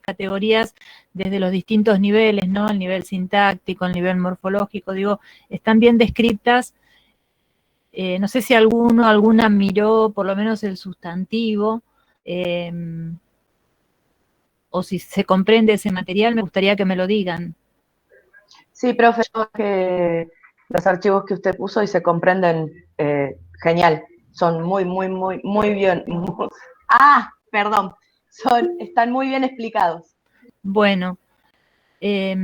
categorías desde los distintos niveles, ¿no? El nivel sintáctico, el nivel morfológico, digo, están bien descritas. No sé si alguna miró por lo menos el sustantivo, o si se comprende ese material, me gustaría que me lo digan. Sí, profe, que los archivos que usted puso y se comprenden genial. Son muy bien. Perdón. Están muy bien explicados. Bueno, Sí,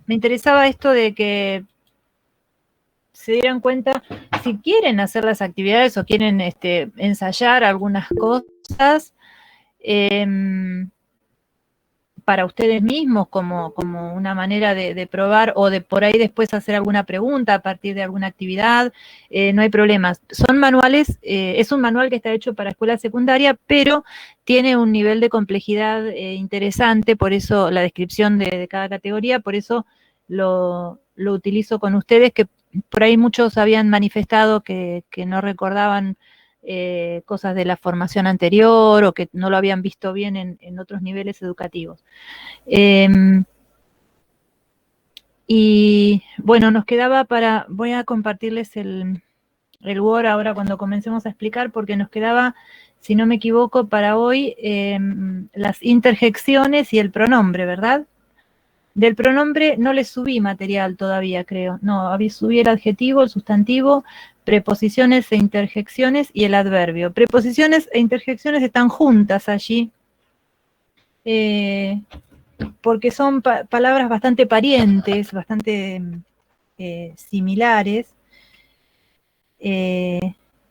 me interesaba esto de que se dieran cuenta, si quieren hacer las actividades o quieren ensayar algunas cosas, para ustedes mismos como una manera de probar o de por ahí después hacer alguna pregunta a partir de alguna actividad, no hay problemas. Son manuales, es un manual que está hecho para escuela secundaria, pero tiene un nivel de complejidad interesante, por eso la descripción de cada categoría, por eso lo utilizo con ustedes, que por ahí muchos habían manifestado que no recordaban cosas de la formación anterior o que no lo habían visto bien en otros niveles educativos. Y bueno, nos quedaba voy a compartirles el Word ahora cuando comencemos a explicar, porque nos quedaba, si no me equivoco, para hoy las interjecciones y el pronombre, ¿verdad? Del pronombre no les subí material todavía, creo. No, subí el adjetivo, el sustantivo, preposiciones e interjecciones y el adverbio. Preposiciones e interjecciones están juntas allí, porque son palabras bastante parientes, bastante similares.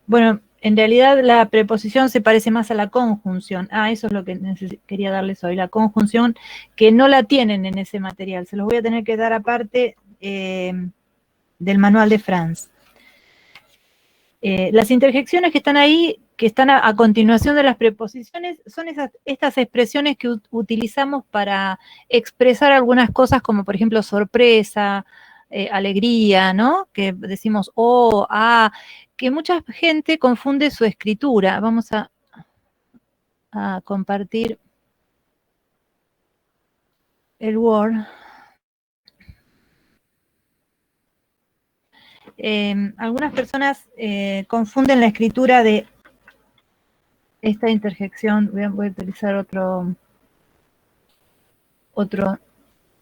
Bueno, en realidad la preposición se parece más a la conjunción. Eso es lo que quería darles hoy, la conjunción, que no la tienen en ese material. Se los voy a tener que dar aparte del manual de Franz. Las interjecciones que están ahí, que están a continuación de las preposiciones, son estas expresiones que utilizamos para expresar algunas cosas, como por ejemplo sorpresa, alegría, ¿no? Que decimos que mucha gente confunde su escritura. Vamos a compartir el Word. Algunas personas confunden la escritura de esta interjección. Voy a utilizar otro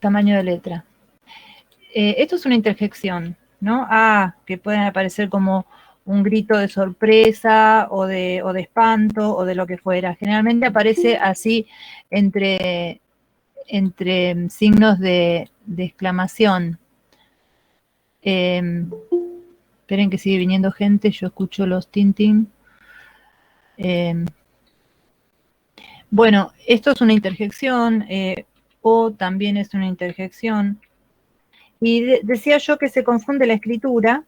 tamaño de letra. Esto es una interjección, ¿no? Que pueden aparecer como un grito de sorpresa o de espanto o de lo que fuera. Generalmente aparece así entre signos de exclamación. Esperen que sigue viniendo gente, yo escucho los tintín. Bueno, esto es una interjección, o también es una interjección. Y decía yo que se confunde la escritura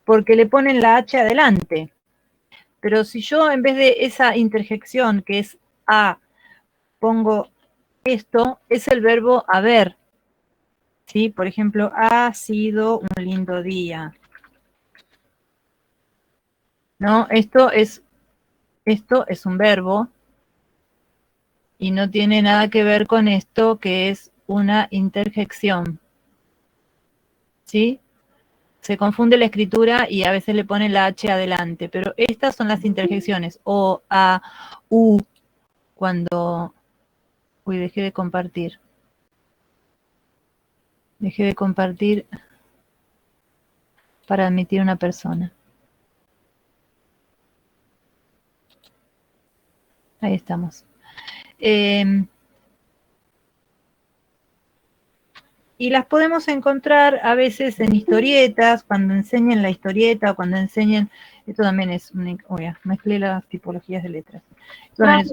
porque le ponen la H adelante. Pero si yo en vez de esa interjección que es pongo esto, es el verbo haber. ¿Sí? Por ejemplo, ha sido un lindo día. ¿No? Esto es un verbo y no tiene nada que ver con esto que es una interjección. ¿Sí? Se confunde la escritura y a veces le ponen la H adelante, pero estas son las interjecciones, o, a, u, cuando... Uy, dejé de compartir. Dejé de compartir para admitir una persona. Ahí estamos. Y las podemos encontrar a veces en historietas, cuando enseñan la historieta, o cuando enseñan... Esto también es... mezclé las tipologías de letras.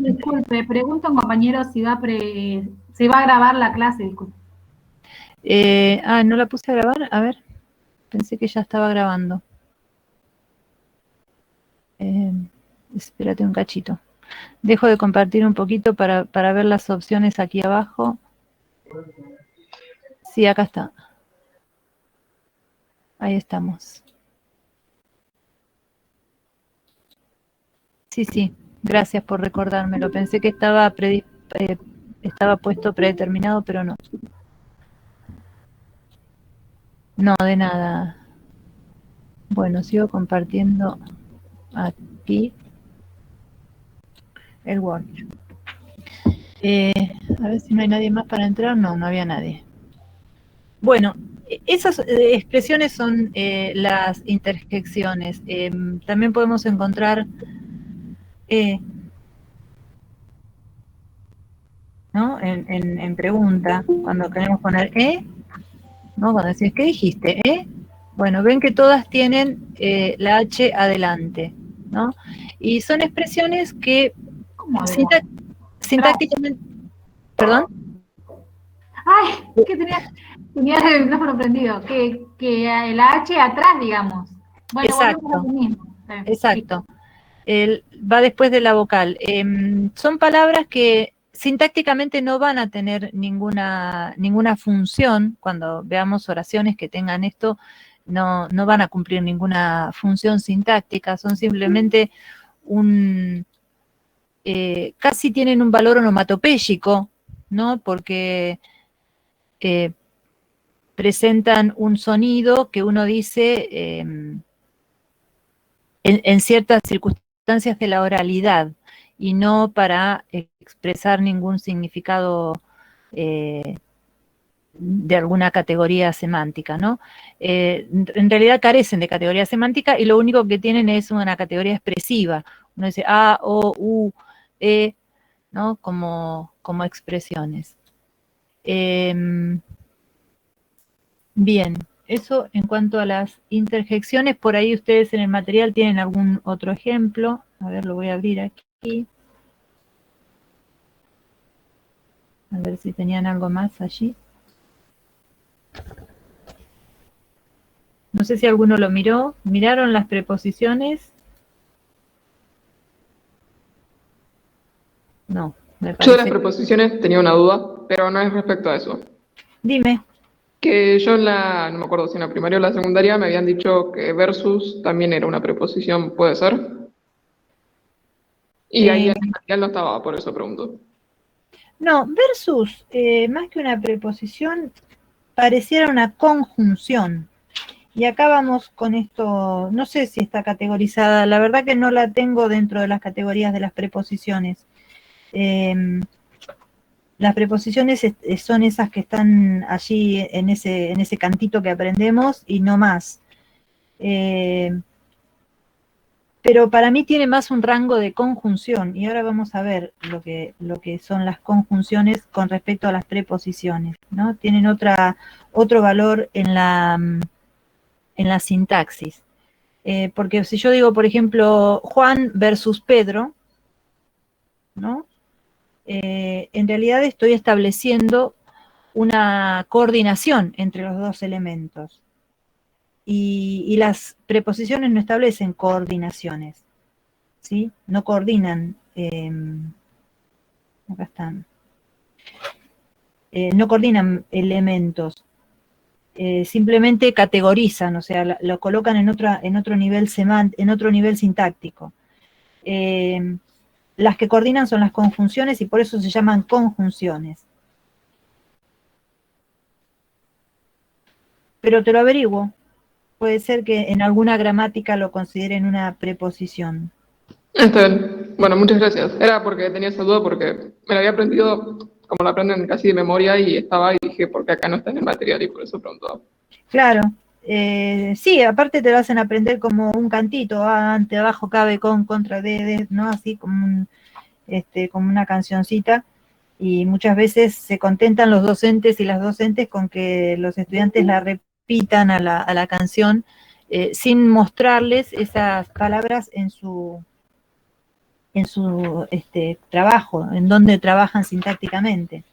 Disculpe, pregunta un compañero si va a grabar la clase, disculpe. ¿No la puse a grabar? A ver, pensé que ya estaba grabando. Espérate un cachito. Dejo de compartir un poquito para ver las opciones aquí abajo. Sí, acá está. Ahí estamos. Sí. Gracias por recordármelo. Pensé que estaba estaba puesto predeterminado, pero no. No, de nada. Bueno, sigo compartiendo aquí el Word. A ver si no hay nadie más para entrar. No, no había nadie. Bueno, esas expresiones son las interjecciones. También podemos encontrar, ¿no? En pregunta, cuando queremos poner ¿no? Cuando decís, ¿qué dijiste? Bueno, ven que todas tienen la H adelante, ¿no? Y son expresiones que ¿Cómo adelante? sintácticamente, ¿perdón? Ay, que tenía el micrófono prendido, que el H atrás, digamos. Bueno, volvemos a lo Exacto, mismo. exacto. Va después de la vocal. Son palabras que sintácticamente no van a tener ninguna función. Cuando veamos oraciones que tengan esto, no van a cumplir ninguna función sintáctica, son simplemente casi tienen un valor onomatopéyico, ¿no? Porque presentan un sonido que uno dice en ciertas circunstancias de la oralidad y no para expresar ningún significado de alguna categoría semántica, ¿no? En realidad carecen de categoría semántica y lo único que tienen es una categoría expresiva. Uno dice A, O, U, E, ¿no? Como expresiones. Bien, eso en cuanto a las interjecciones. Por ahí ustedes en el material tienen algún otro ejemplo. A ver, lo voy a abrir aquí. A ver si tenían algo más allí. No sé si alguno lo miró. ¿Miraron las preposiciones? No, me Yo de las parece. preposiciones tenía una duda, pero no es respecto a eso. Dime. Que yo no me acuerdo si en la primaria o la secundaria me habían dicho que versus también era una preposición, ¿puede ser? Y ahí Eh, en el material no estaba, por eso pregunto. no, versus, más que una preposición, pareciera una conjunción. Y acá vamos con esto, no sé si está categorizada, la verdad que no la tengo dentro de las categorías de las preposiciones. Las preposiciones son esas que están allí en ese cantito que aprendemos y no más. Pero para mí tiene más un rango de conjunción y ahora vamos a ver lo que son las conjunciones con respecto a las preposiciones, ¿no? Tienen otro valor en la sintaxis. Porque si yo digo, por ejemplo, Juan versus Pedro, ¿no? En realidad estoy estableciendo una coordinación entre los dos elementos. Y las preposiciones no establecen coordinaciones, ¿sí? No coordinan, acá están, no coordinan elementos, simplemente categorizan, o sea, lo colocan en otro nivel en otro nivel sintáctico. Las que coordinan son las conjunciones y por eso se llaman conjunciones. Pero te lo averiguo. Puede ser que en alguna gramática lo consideren una preposición. Está bien. Bueno, muchas gracias. Era porque tenía esa duda porque me la había aprendido, como la aprenden casi de memoria, y estaba y dije, ¿por qué acá no está en el material? Y por eso preguntaba. Claro. Sí, aparte te lo hacen aprender como un cantito, ante, abajo, cabe, con, contra, de, ¿no? Así como una cancioncita. Y muchas veces se contentan los docentes y las docentes con que los estudiantes la repitan a la canción sin mostrarles esas palabras en su trabajo, en donde trabajan sintácticamente.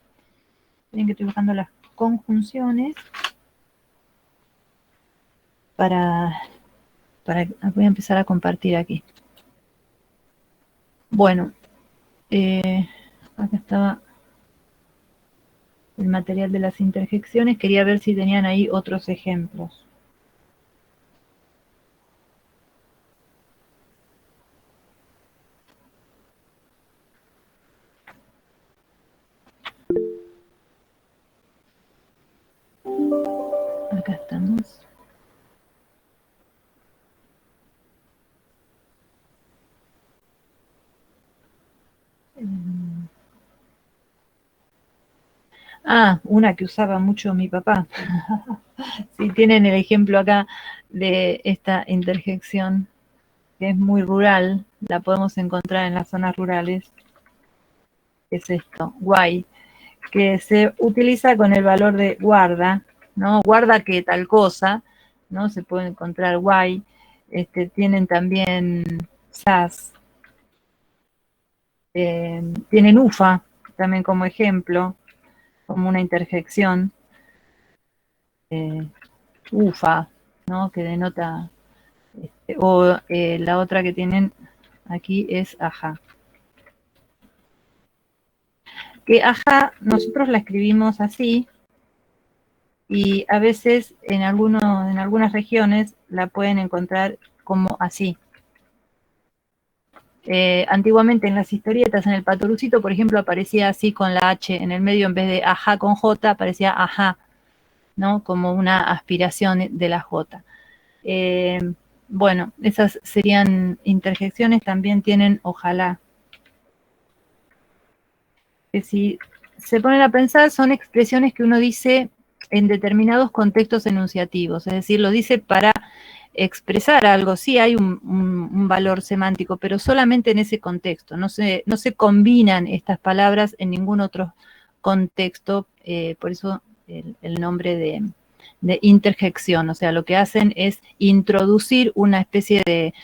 Miren que estoy buscando las conjunciones voy a empezar a compartir aquí. Bueno, acá estaba el material de las interjecciones, quería ver si tenían ahí otros ejemplos. Acá estamos. Una que usaba mucho mi papá. Si tienen el ejemplo acá de esta interjección, que es muy rural, la podemos encontrar en las zonas rurales. Es esto, guay, que se utiliza con el valor de guarda, ¿no? Guarda que tal cosa, ¿no? Se puede encontrar guay. Tienen también sas, tienen ufa también como ejemplo, como una interjección. Ufa, ¿no? Que denota, la otra que tienen aquí es ajá. Que ajá, nosotros la escribimos así, y a veces en algunas regiones la pueden encontrar como así. Antiguamente en las historietas, en el Patorucito, por ejemplo, aparecía así con la H en el medio, en vez de ajá con J, aparecía ajá, ¿no? Como una aspiración de la J. Bueno, esas serían interjecciones, también tienen ojalá. Que si se ponen a pensar, son expresiones que uno dice en determinados contextos enunciativos, es decir, lo dice para expresar algo, sí hay un valor semántico, pero solamente en ese contexto, no se combinan estas palabras en ningún otro contexto, por eso el nombre de interjección, o sea, lo que hacen es introducir una especie de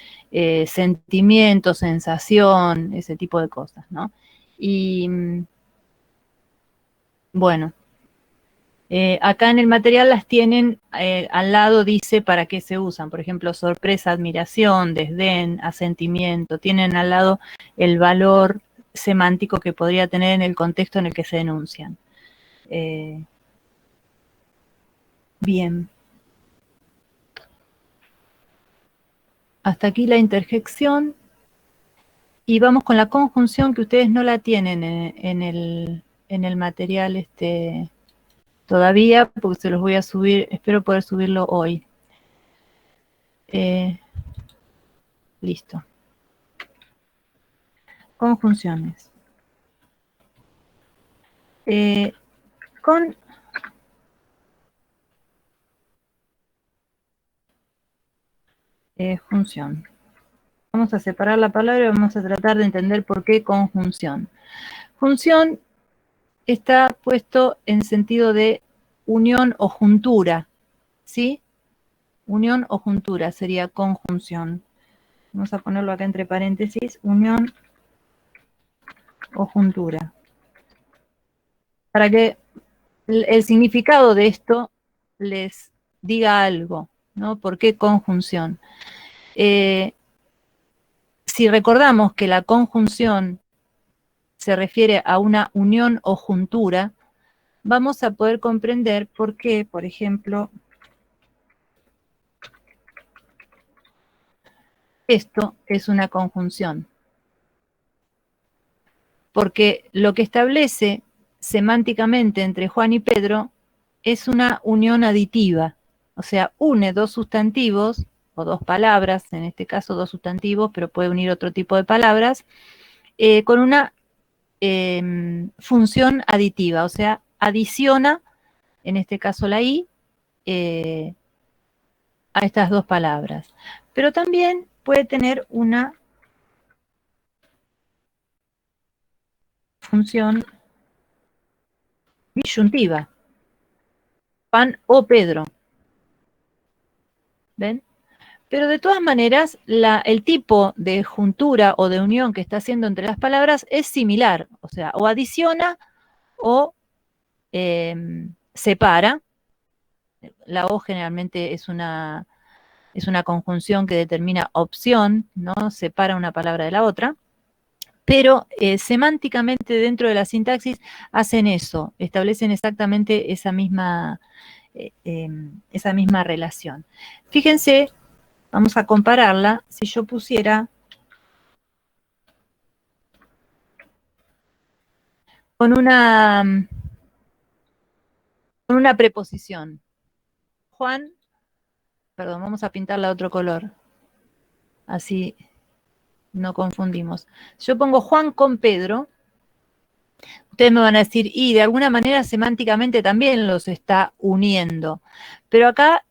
sentimiento, sensación, ese tipo de cosas, ¿no? Y bueno, acá en el material las tienen, al lado dice para qué se usan, por ejemplo, sorpresa, admiración, desdén, asentimiento, tienen al lado el valor semántico que podría tener en el contexto en el que se denuncian. Bien. Hasta aquí la interjección. Y vamos con la conjunción, que ustedes no la tienen en el material todavía, porque se los voy a subir, espero poder subirlo hoy. Listo. Conjunciones. Conjunción. Vamos a separar la palabra y vamos a tratar de entender por qué conjunción. Función está puesto en sentido de unión o juntura, ¿sí? Unión o juntura sería conjunción. Vamos a ponerlo acá entre paréntesis, unión o juntura. Para que el significado de esto les diga algo, ¿no? ¿Por qué conjunción? Si recordamos que la conjunción se refiere a una unión o juntura, vamos a poder comprender por qué, por ejemplo, esto es una conjunción. Porque lo que establece semánticamente entre Juan y Pedro es una unión aditiva, o sea, une dos sustantivos, o dos palabras, en este caso dos sustantivos, pero puede unir otro tipo de palabras, con una función aditiva, o sea, adiciona, en este caso la I, a estas dos palabras. Pero también puede tener una función disyuntiva. Juan o Pedro. ¿Ven? Pero de todas maneras, el tipo de juntura o de unión que está haciendo entre las palabras es similar, o sea, o adiciona o separa. La O generalmente es una conjunción que determina opción, ¿no? Separa una palabra de la otra. Pero semánticamente dentro de la sintaxis hacen eso, establecen exactamente esa misma relación. Fíjense, vamos a compararla, si yo pusiera con una preposición, Juan, perdón, vamos a pintarla de otro color, así no confundimos. Yo pongo Juan con Pedro, ustedes me van a decir, y de alguna manera semánticamente también los está uniendo, pero acá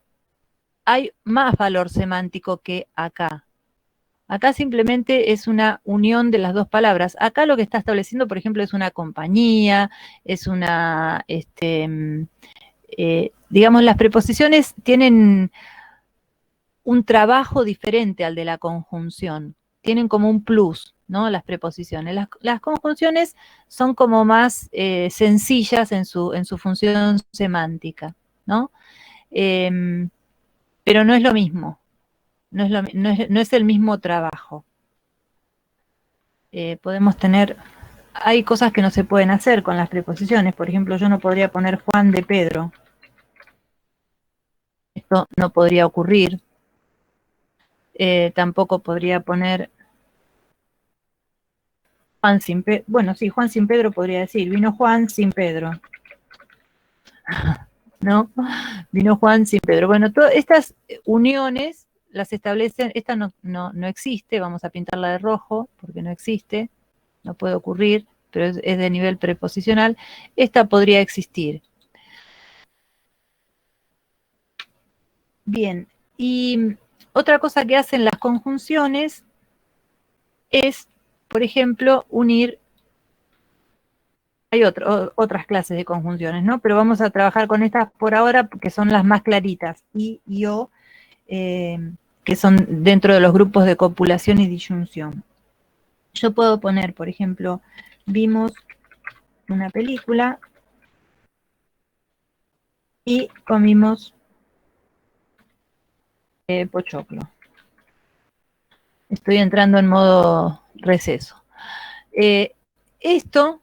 hay más valor semántico que acá. Acá simplemente es una unión de las dos palabras. Acá lo que está estableciendo, por ejemplo, es una compañía, es una, digamos, las preposiciones tienen un trabajo diferente al de la conjunción. Tienen como un plus, ¿no? Las preposiciones. Las conjunciones son como más sencillas en su función semántica, ¿no? Pero no es lo mismo. No es el mismo trabajo. Podemos tener... Hay cosas que no se pueden hacer con las preposiciones. Por ejemplo, yo no podría poner Juan de Pedro. Esto no podría ocurrir. Tampoco podría poner Juan sin Pedro. Bueno, sí, Juan sin Pedro podría decir. Vino Juan sin Pedro. ¿No? Vino Juan sin Pedro. Bueno, todas estas uniones las establecen. Esta no existe. Vamos a pintarla de rojo porque no existe. No puede ocurrir, pero es de nivel preposicional. Esta podría existir. Bien, y otra cosa que hacen las conjunciones es, por ejemplo, unir, hay otras clases de conjunciones, ¿no? Pero vamos a trabajar con estas por ahora, que son las más claritas, y o, que son dentro de los grupos de copulación y disyunción. Yo puedo poner, por ejemplo, vimos una película y comimos pochoclo. Estoy entrando en modo receso. Esto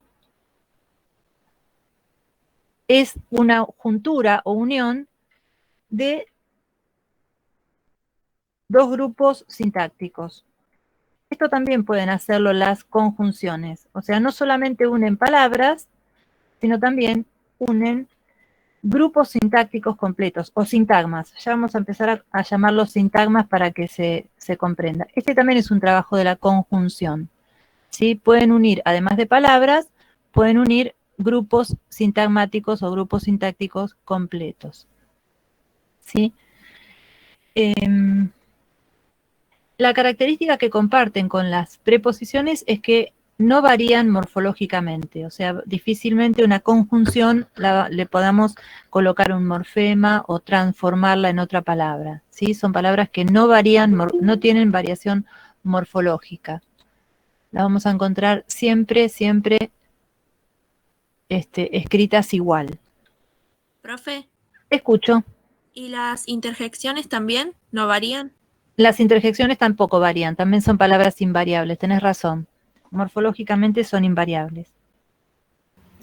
es una juntura o unión de dos grupos sintácticos. Esto también pueden hacerlo las conjunciones. O sea, no solamente unen palabras, sino también unen grupos sintácticos completos o sintagmas. Ya vamos a empezar a llamarlos sintagmas para que se comprenda. Este también es un trabajo de la conjunción. ¿Sí? Pueden unir, además de palabras, pueden unir grupos sintagmáticos o grupos sintácticos completos. ¿Sí? La característica que comparten con las preposiciones es que no varían morfológicamente, o sea, difícilmente una conjunción le podamos colocar un morfema o transformarla en otra palabra, ¿sí? Son palabras que no varían, no tienen variación morfológica. La vamos a encontrar siempre escritas igual. Profe, Escucho. ¿y las interjecciones también no varían? Las interjecciones tampoco varían, también son palabras invariables, tenés razón. Morfológicamente son invariables.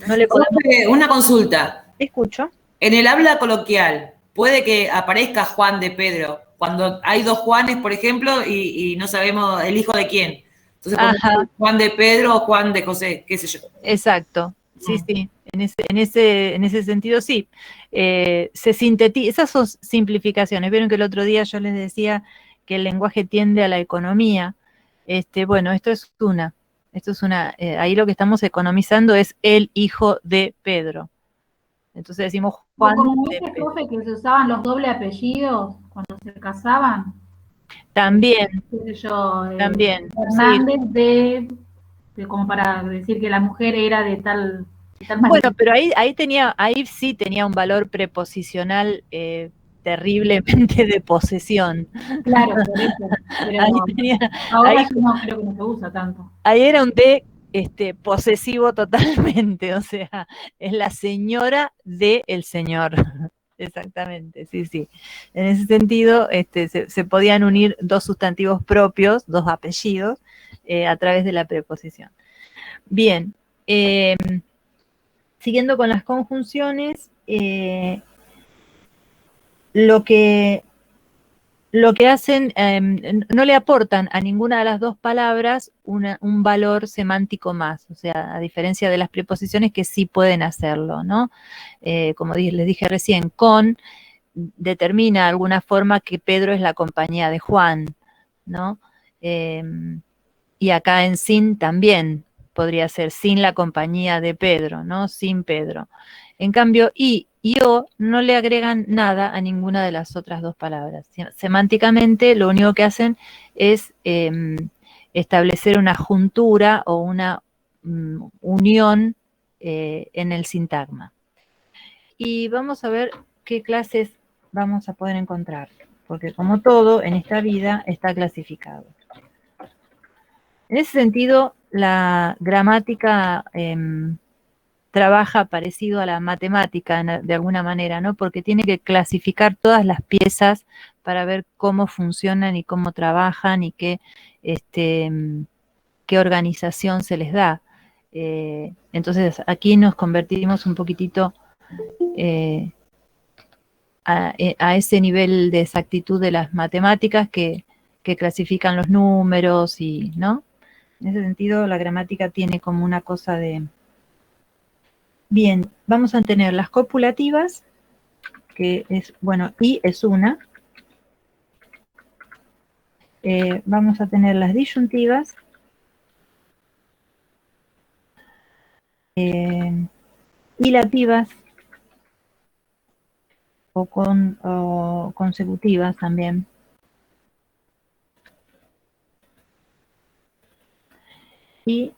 No le podemos... Una consulta. Escucho. En el habla coloquial, puede que aparezca Juan de Pedro, cuando hay dos Juanes, por ejemplo, y no sabemos el hijo de quién. Entonces, Juan de Pedro o Juan de José, qué sé yo. Exacto, sí, sí. En ese sentido, sí. Se sintetiza, esas son simplificaciones. Vieron que el otro día yo les decía que el lenguaje tiende a la economía. Bueno, esto es una. Ahí lo que estamos economizando es el hijo de Pedro. Entonces decimos Juan como de ese Pedro. profe que se usaban los doble apellidos cuando se casaban. También. Qué sé yo, También. Hernández sí. Como para decir que la mujer era de tal manera. Bueno, pero ahí sí tenía un valor preposicional terriblemente de posesión. Claro, por eso. Pero ahora no creo que no se usa tanto. Ahí era un de posesivo totalmente, o sea, es la señora del señor. Exactamente, sí, sí. En ese sentido, se podían unir dos sustantivos propios, dos apellidos, a través de la preposición. Bien, siguiendo con las conjunciones, lo que hacen, no le aportan a ninguna de las dos palabras un valor semántico más, o sea, a diferencia de las preposiciones que sí pueden hacerlo, ¿no? Como les dije recién, con determina de alguna forma que Pedro es la compañía de Juan, ¿no? Y acá en sin también podría ser sin la compañía de Pedro, ¿no? Sin Pedro. En cambio, y o no le agregan nada a ninguna de las otras dos palabras. Semánticamente lo único que hacen es establecer una juntura o una unión en el sintagma. Y vamos a ver qué clases vamos a poder encontrar, porque como todo en esta vida está clasificado. En ese sentido, la gramática trabaja parecido a la matemática de alguna manera, ¿no? Porque tiene que clasificar todas las piezas para ver cómo funcionan y cómo trabajan y qué organización se les da. Entonces, aquí nos convertimos un poquitito a ese nivel de exactitud de las matemáticas que clasifican los números y, ¿no? En ese sentido, la gramática tiene como una cosa de... Bien, vamos a tener las copulativas, que es, bueno, y es una. Vamos a tener las disyuntivas. Hilativas o consecutivas también. Y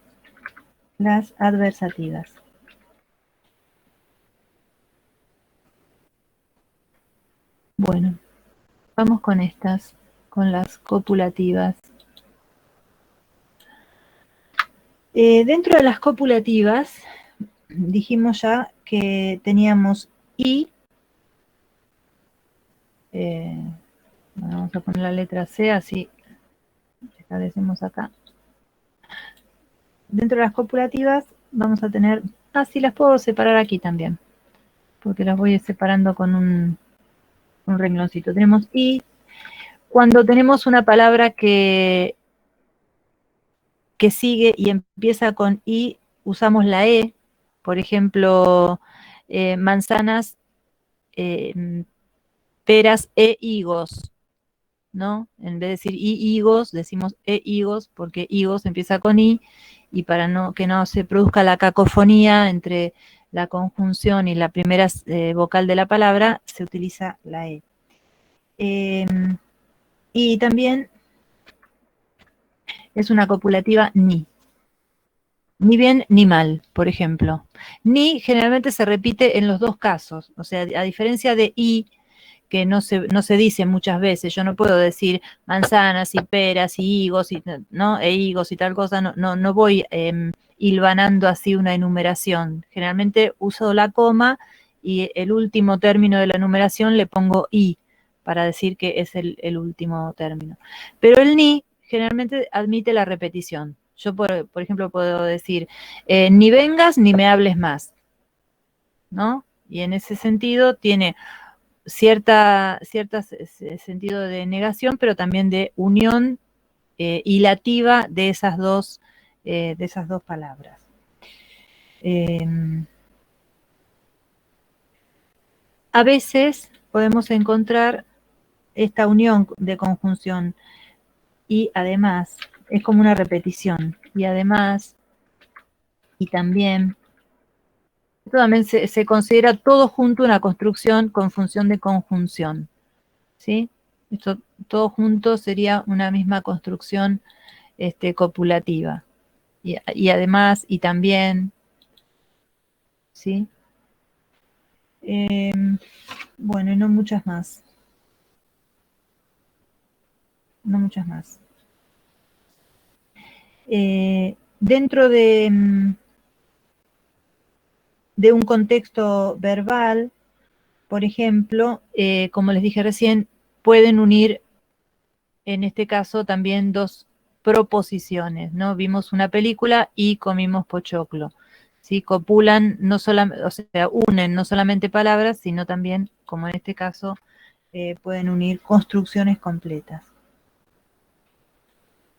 las adversativas. Bueno, vamos con estas, con las copulativas. Dentro de las copulativas, dijimos ya que teníamos y, bueno, vamos a poner la letra C, así establecemos acá. Dentro de las copulativas vamos a tener, sí las puedo separar aquí también, porque las voy separando con un rengloncito. Tenemos y, cuando tenemos una palabra que sigue y empieza con i, usamos la e, por ejemplo, manzanas, peras e higos, ¿no? En vez de decir higos, decimos higos, porque higos empieza con i, y para que no se produzca la cacofonía entre la conjunción y la primera vocal de la palabra, se utiliza la e. Y también es una copulativa ni. Ni bien ni mal, por ejemplo. Ni generalmente se repite en los dos casos, o sea, a diferencia de y, que no se dice muchas veces, yo no puedo decir manzanas y peras y higos, ¿no? E higos y tal cosa, no voy hilvanando así una enumeración. Generalmente uso la coma y el último término de la enumeración le pongo i, para decir que es el último término. Pero el ni generalmente admite la repetición. Yo, por ejemplo, puedo decir, ni vengas ni me hables más, ¿no? Y en ese sentido tiene cierto sentido de negación, pero también de unión hilativa de esas dos palabras. A veces podemos encontrar esta unión de conjunción y además es como una repetición, y además, y también, esto también se considera todo junto una construcción con función de conjunción, ¿sí? Esto todo junto sería una misma construcción copulativa, y además, y también, ¿sí? Bueno, y no muchas más. No muchas más. Dentro de un contexto verbal, por ejemplo, como les dije recién, pueden unir, en este caso, también dos proposiciones, ¿no? Vimos una película y comimos pochoclo. ¿Sí? Copulan, no solamente, o sea, unen no solamente palabras, sino también, como en este caso, pueden unir construcciones completas.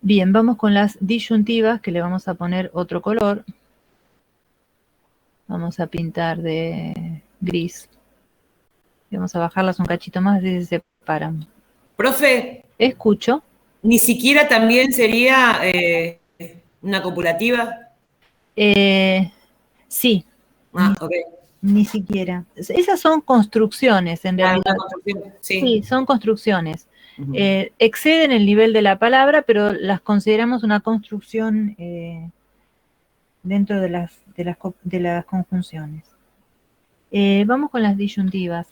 Bien, vamos con las disyuntivas, que le vamos a poner otro color. Vamos a pintar de gris. Vamos a bajarlas un cachito más, así se separan. Profe, Escucho. ni siquiera también sería una copulativa. Sí, Ah, ok. ni siquiera. Esas son construcciones, en Ah, realidad. una construcción, sí. Sí, son construcciones. Ujú. Exceden el nivel de la palabra, pero las consideramos una construcción dentro de las conjunciones. Vamos con las disyuntivas.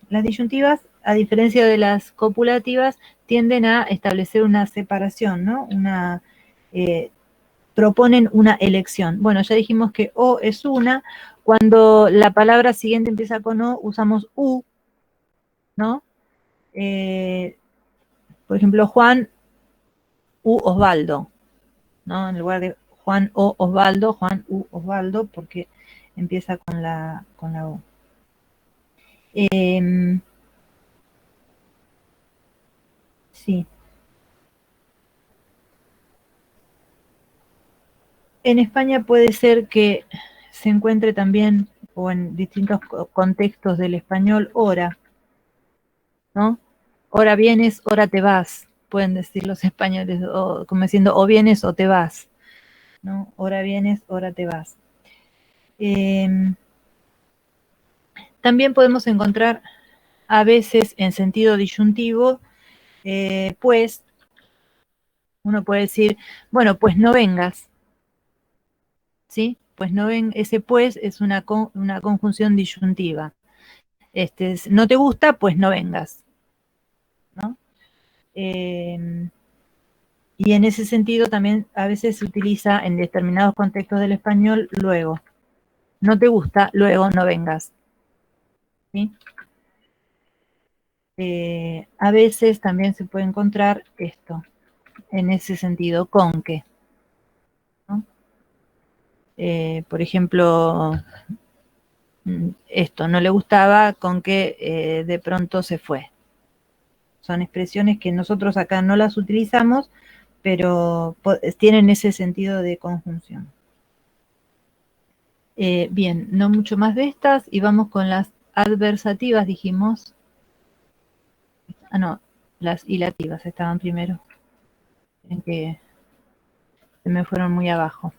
Las disyuntivas, a diferencia de las copulativas, tienden a establecer una separación, ¿no? Proponen una elección. Bueno, ya dijimos que o es una. Cuando la palabra siguiente empieza con o, usamos u, ¿no? Por ejemplo, Juan u Osvaldo, ¿no? En lugar de Juan o Osvaldo, Juan u Osvaldo, porque empieza con la O. Sí. En España puede ser que se encuentre también, o en distintos contextos del español, hora, ¿no? Hora vienes, hora te vas, pueden decir los españoles, o, como diciendo, o vienes o te vas, ¿no? Hora vienes, hora te vas. También podemos encontrar a veces en sentido disyuntivo, pues, uno puede decir, bueno, pues no vengas, ¿sí? Pues no ven, ese pues es una conjunción disyuntiva. No te gusta, pues no vengas, ¿no? Y en ese sentido también a veces se utiliza en determinados contextos del español luego. No te gusta, luego no vengas, ¿sí? A veces también se puede encontrar esto, en ese sentido, con que, ¿no? Por ejemplo, esto no le gustaba, con que de pronto se fue. Son expresiones que nosotros acá no las utilizamos, pero tienen ese sentido de conjunción. Bien, no mucho más de estas, y vamos con las adversativas, dijimos. Ah, no, las hilativas estaban primero, en que se me fueron muy abajo.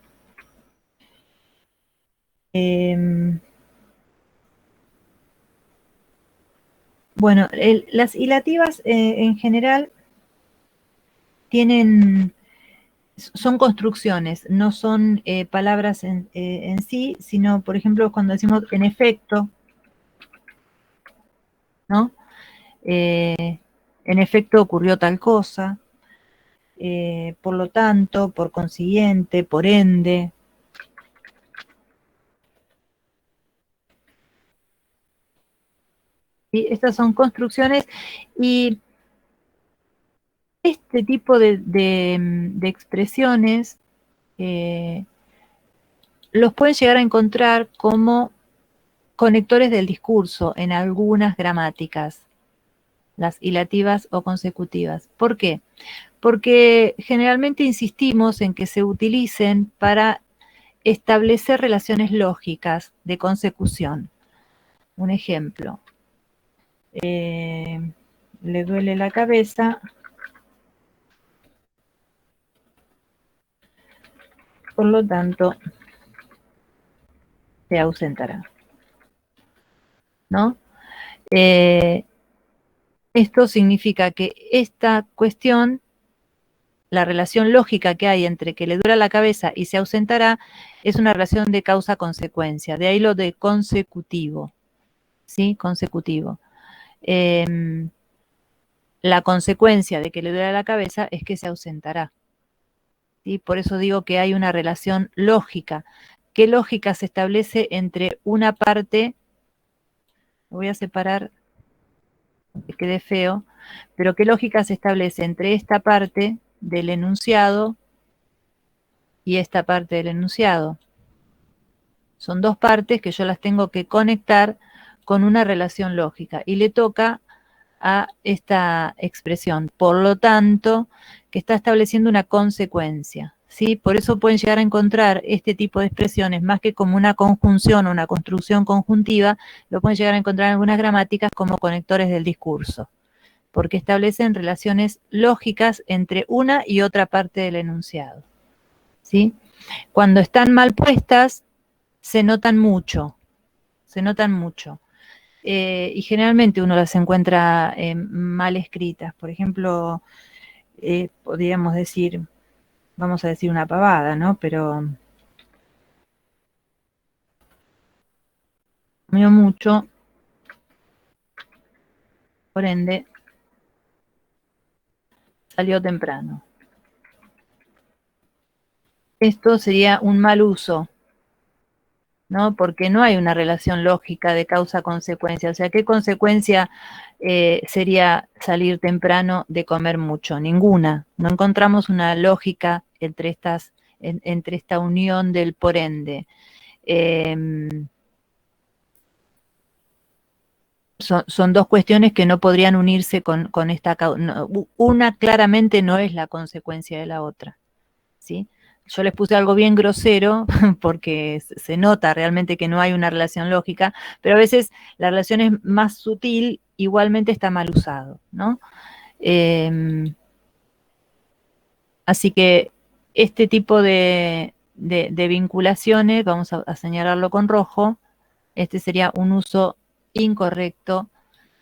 Bueno, las hilativas en general son construcciones, no son palabras en sí, sino, por ejemplo, cuando decimos en efecto, ¿no? En efecto ocurrió tal cosa, por lo tanto, por consiguiente, por ende. ¿Sí? Estas son construcciones, y este tipo de expresiones los pueden llegar a encontrar como conectores del discurso en algunas gramáticas, las hilativas o consecutivas. ¿Por qué? Porque generalmente insistimos en que se utilicen para establecer relaciones lógicas de consecución. Un ejemplo, le duele la cabeza, por lo tanto, se ausentará, ¿no? Esto significa que esta cuestión, la relación lógica que hay entre que le duele la cabeza y se ausentará, es una relación de causa-consecuencia, de ahí lo de consecutivo, ¿sí? Consecutivo. La consecuencia de que le duele la cabeza es que se ausentará, ¿sí? Por eso digo que hay una relación lógica. ¿Qué lógica se establece entre una parte? Voy a separar, que quede feo, pero ¿qué lógica se establece entre esta parte del enunciado y esta parte del enunciado? Son dos partes que yo las tengo que conectar con una relación lógica, y le toca a esta expresión, por lo tanto, que está estableciendo una consecuencia, ¿sí? Por eso pueden llegar a encontrar este tipo de expresiones, más que como una conjunción o una construcción conjuntiva, lo pueden llegar a encontrar en algunas gramáticas como conectores del discurso, porque establecen relaciones lógicas entre una y otra parte del enunciado, ¿sí? Cuando están mal puestas, se notan mucho, y generalmente uno las encuentra mal escritas. Por ejemplo, podríamos decir, vamos a decir una pavada, ¿no? Pero comió mucho, por ende, salió temprano. Esto sería un mal uso, ¿no? Porque no hay una relación lógica de causa-consecuencia. O sea, ¿qué consecuencia sería salir temprano de comer mucho? Ninguna. No encontramos una lógica entre entre esta unión del por ende. Son dos cuestiones que no podrían unirse con esta causa. No, una claramente no es la consecuencia de la otra, ¿sí? Yo les puse algo bien grosero porque se nota realmente que no hay una relación lógica, pero a veces la relación es más sutil, igualmente está mal usado, ¿no? Así que este tipo de vinculaciones, vamos a señalarlo con rojo, este sería un uso incorrecto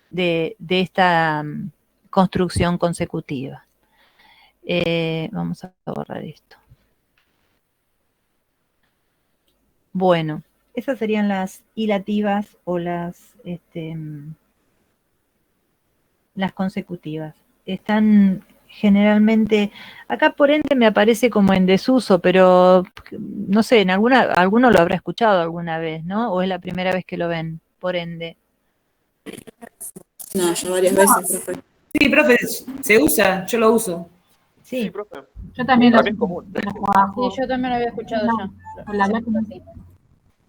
de esta construcción consecutiva. Vamos a borrar esto. Bueno, esas serían las hilativas o las consecutivas. Están generalmente, acá por ende me aparece como en desuso, pero no sé, alguno lo habrá escuchado alguna vez, ¿no? ¿O es la primera vez que lo ven, por ende? No, ya varias veces, profe. Sí, profe, se usa, yo lo uso. Sí, profe. Yo también También común. Sí, yo también lo había escuchado ya.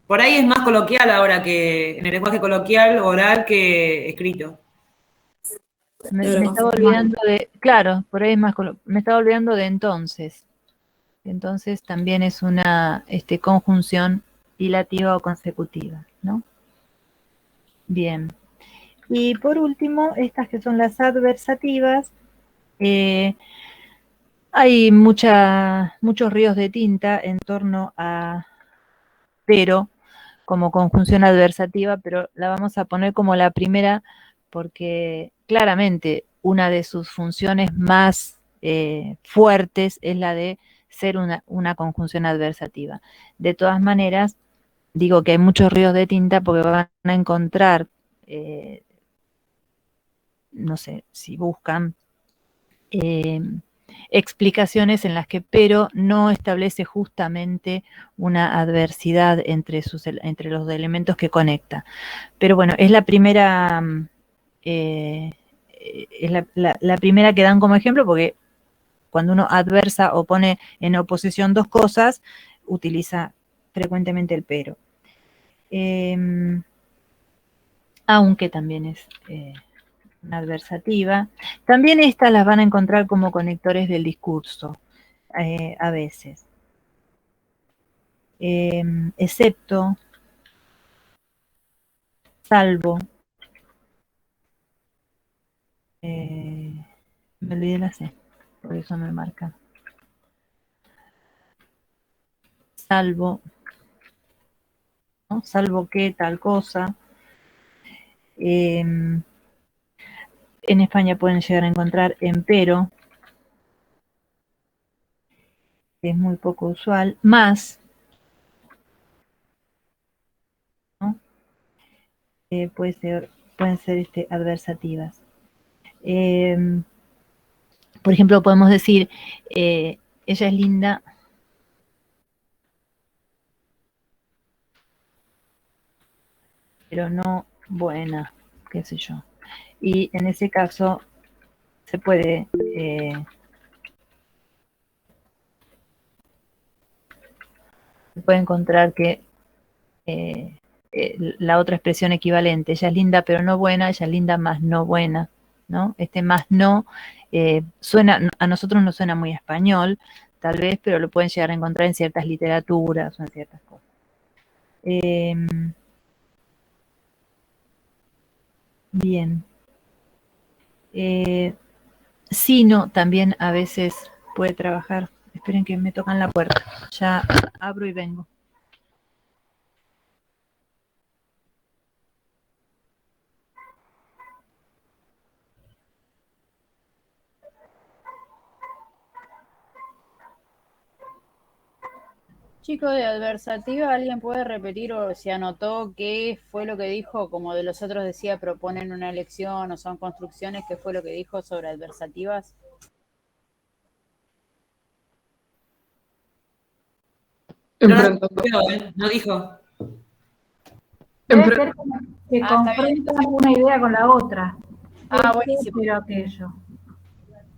Por ahí es más coloquial ahora que en el lenguaje coloquial, oral, que escrito. Me estaba olvidando de, claro, por ahí es más, me estaba olvidando de entonces. Entonces también es una conjunción hilativa o consecutiva, ¿no? Bien. Y por último, estas que son las adversativas, hay muchos ríos de tinta en torno a pero como conjunción adversativa, pero la vamos a poner como la primera porque claramente una de sus funciones más fuertes es la de ser una conjunción adversativa. De todas maneras, digo que hay muchos ríos de tinta porque van a encontrar, no sé, si buscan explicaciones en las que pero no establece justamente una adversidad entre los elementos que conecta. Pero bueno, es la primera, la primera que dan como ejemplo porque cuando uno adversa o pone en oposición dos cosas, utiliza frecuentemente el pero. Aunque también es una adversativa. También estas las van a encontrar como conectores del discurso, a veces. Excepto, salvo, me olvidé la C, por eso me marca. Salvo, ¿no? Salvo que tal cosa. En España pueden llegar a encontrar empero, que es muy poco usual, más, ¿no? Pueden ser adversativas. Por ejemplo, podemos decir, ella es linda, pero no buena, qué sé yo. Y en ese caso se puede encontrar que la otra expresión equivalente, ella es linda pero no buena, ella es linda más no buena, ¿no? Más no suena, a nosotros nos suena muy español, tal vez, pero lo pueden llegar a encontrar en ciertas literaturas o en ciertas cosas. Bien. Sí, no, también a veces puede trabajar. Esperen que me tocan la puerta. Ya abro y vengo. Chicos, de adversativa, ¿alguien puede repetir o se anotó qué fue lo que dijo? Como de los otros decía, proponen una elección o son construcciones, ¿qué fue lo que dijo sobre adversativas? Enfrentando. No dijo. Debe Enfre- ser como que Ah, está bien. confrontan una idea con la otra. Ah, Esto, buenísimo. pero aquello.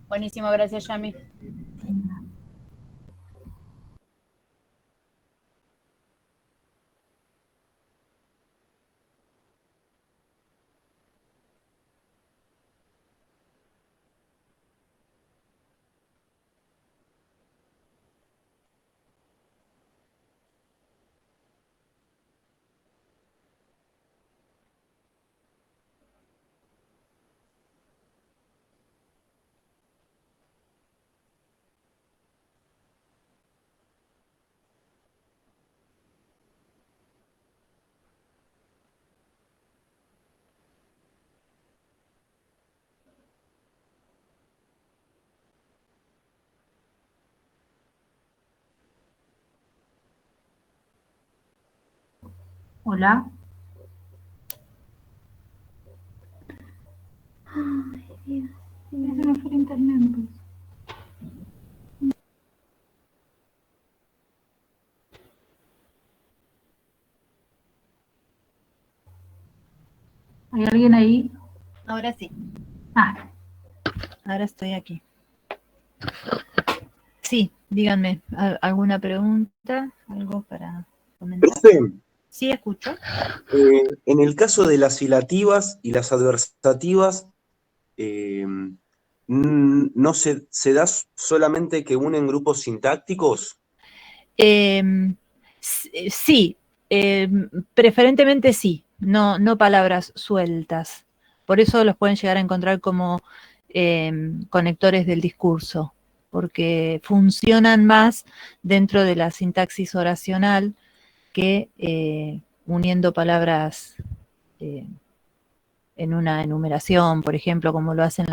Buenísimo, gracias, Yami. Hola. Ay, Dios. Se me fue el internet. Pues. ¿Hay alguien ahí? Ahora sí, Ah, ahora estoy aquí. Sí, díganme, ¿alguna pregunta? ¿Algo para comentar? Profe, Sí, escucho. en el caso de las ilativas y las adversativas, ¿no se da solamente que unen grupos sintácticos? Sí, preferentemente sí, no palabras sueltas. Por eso los pueden llegar a encontrar como conectores del discurso, porque funcionan más dentro de la sintaxis oracional que uniendo palabras en una enumeración, por ejemplo, como lo hacen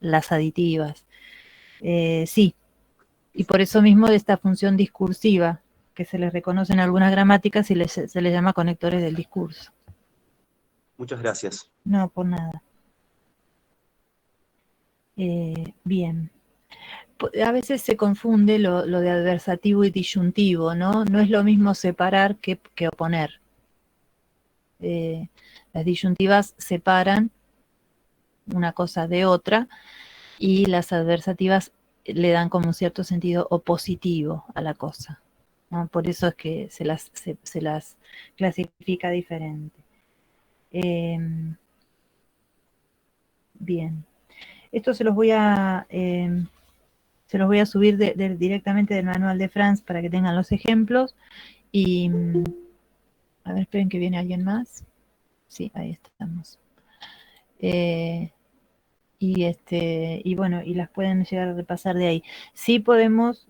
las aditivas. Sí, y por eso mismo de esta función discursiva, que se les reconoce en algunas gramáticas y se les llama conectores del discurso. Muchas gracias. No, por nada. Bien. A veces se confunde lo de adversativo y disyuntivo, ¿no? No es lo mismo separar que oponer. Las disyuntivas separan una cosa de otra y las adversativas le dan como un cierto sentido opositivo a la cosa, ¿no? Por eso es que se las clasifica diferente. Bien. Esto se los voy a subir directamente del manual de Franz para que tengan los ejemplos. Y a ver, esperen que viene alguien más. Sí, ahí estamos. Y bueno, y las pueden llegar a repasar de ahí. Sí podemos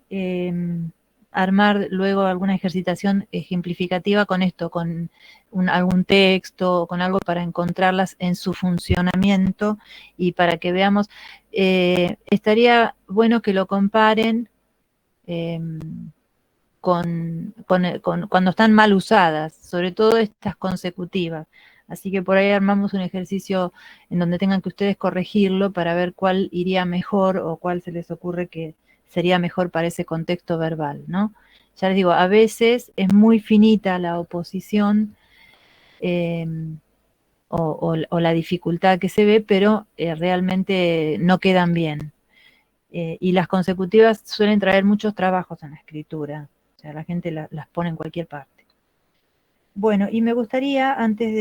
armar luego alguna ejercitación ejemplificativa con esto, con algún texto, con algo para encontrarlas en su funcionamiento y para que veamos. Estaría bueno que lo comparen cuando están mal usadas, sobre todo estas consecutivas. Así que por ahí armamos un ejercicio en donde tengan que ustedes corregirlo para ver cuál iría mejor o cuál se les ocurre que sería mejor para ese contexto verbal, ¿no? Ya les digo, a veces es muy finita la oposición o la dificultad que se ve, pero realmente no quedan bien. Y las consecutivas suelen traer muchos trabajos en la escritura. O sea, la gente las pone en cualquier parte. Bueno, y me gustaría, antes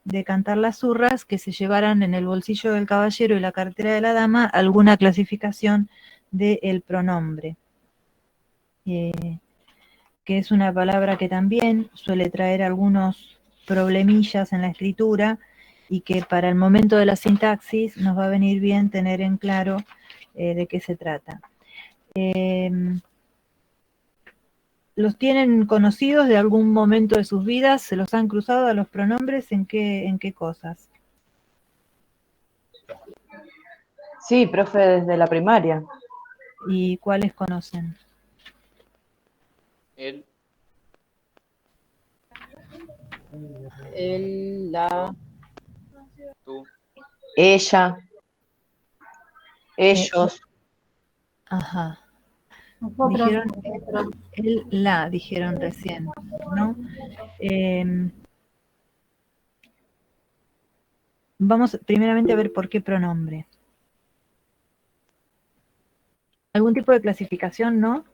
de cantar las zurras, que se llevaran en el bolsillo del caballero y la cartera de la dama alguna clasificación del pronombre. que es una palabra que también suele traer algunos problemillas en la escritura y que para el momento de la sintaxis nos va a venir bien tener en claro de qué se trata. ¿Los tienen conocidos de algún momento de sus vidas? ¿Se los han cruzado a los pronombres? ¿En qué cosas? Sí, profe, desde la primaria. ¿Y cuáles conocen? Él, Él, la, tú, Ella, ellos. Ajá. Nosotros, Dijeron él, la, dijeron recién, ¿no? Vamos primeramente a ver por qué pronombre. ¿Algún tipo de clasificación, no?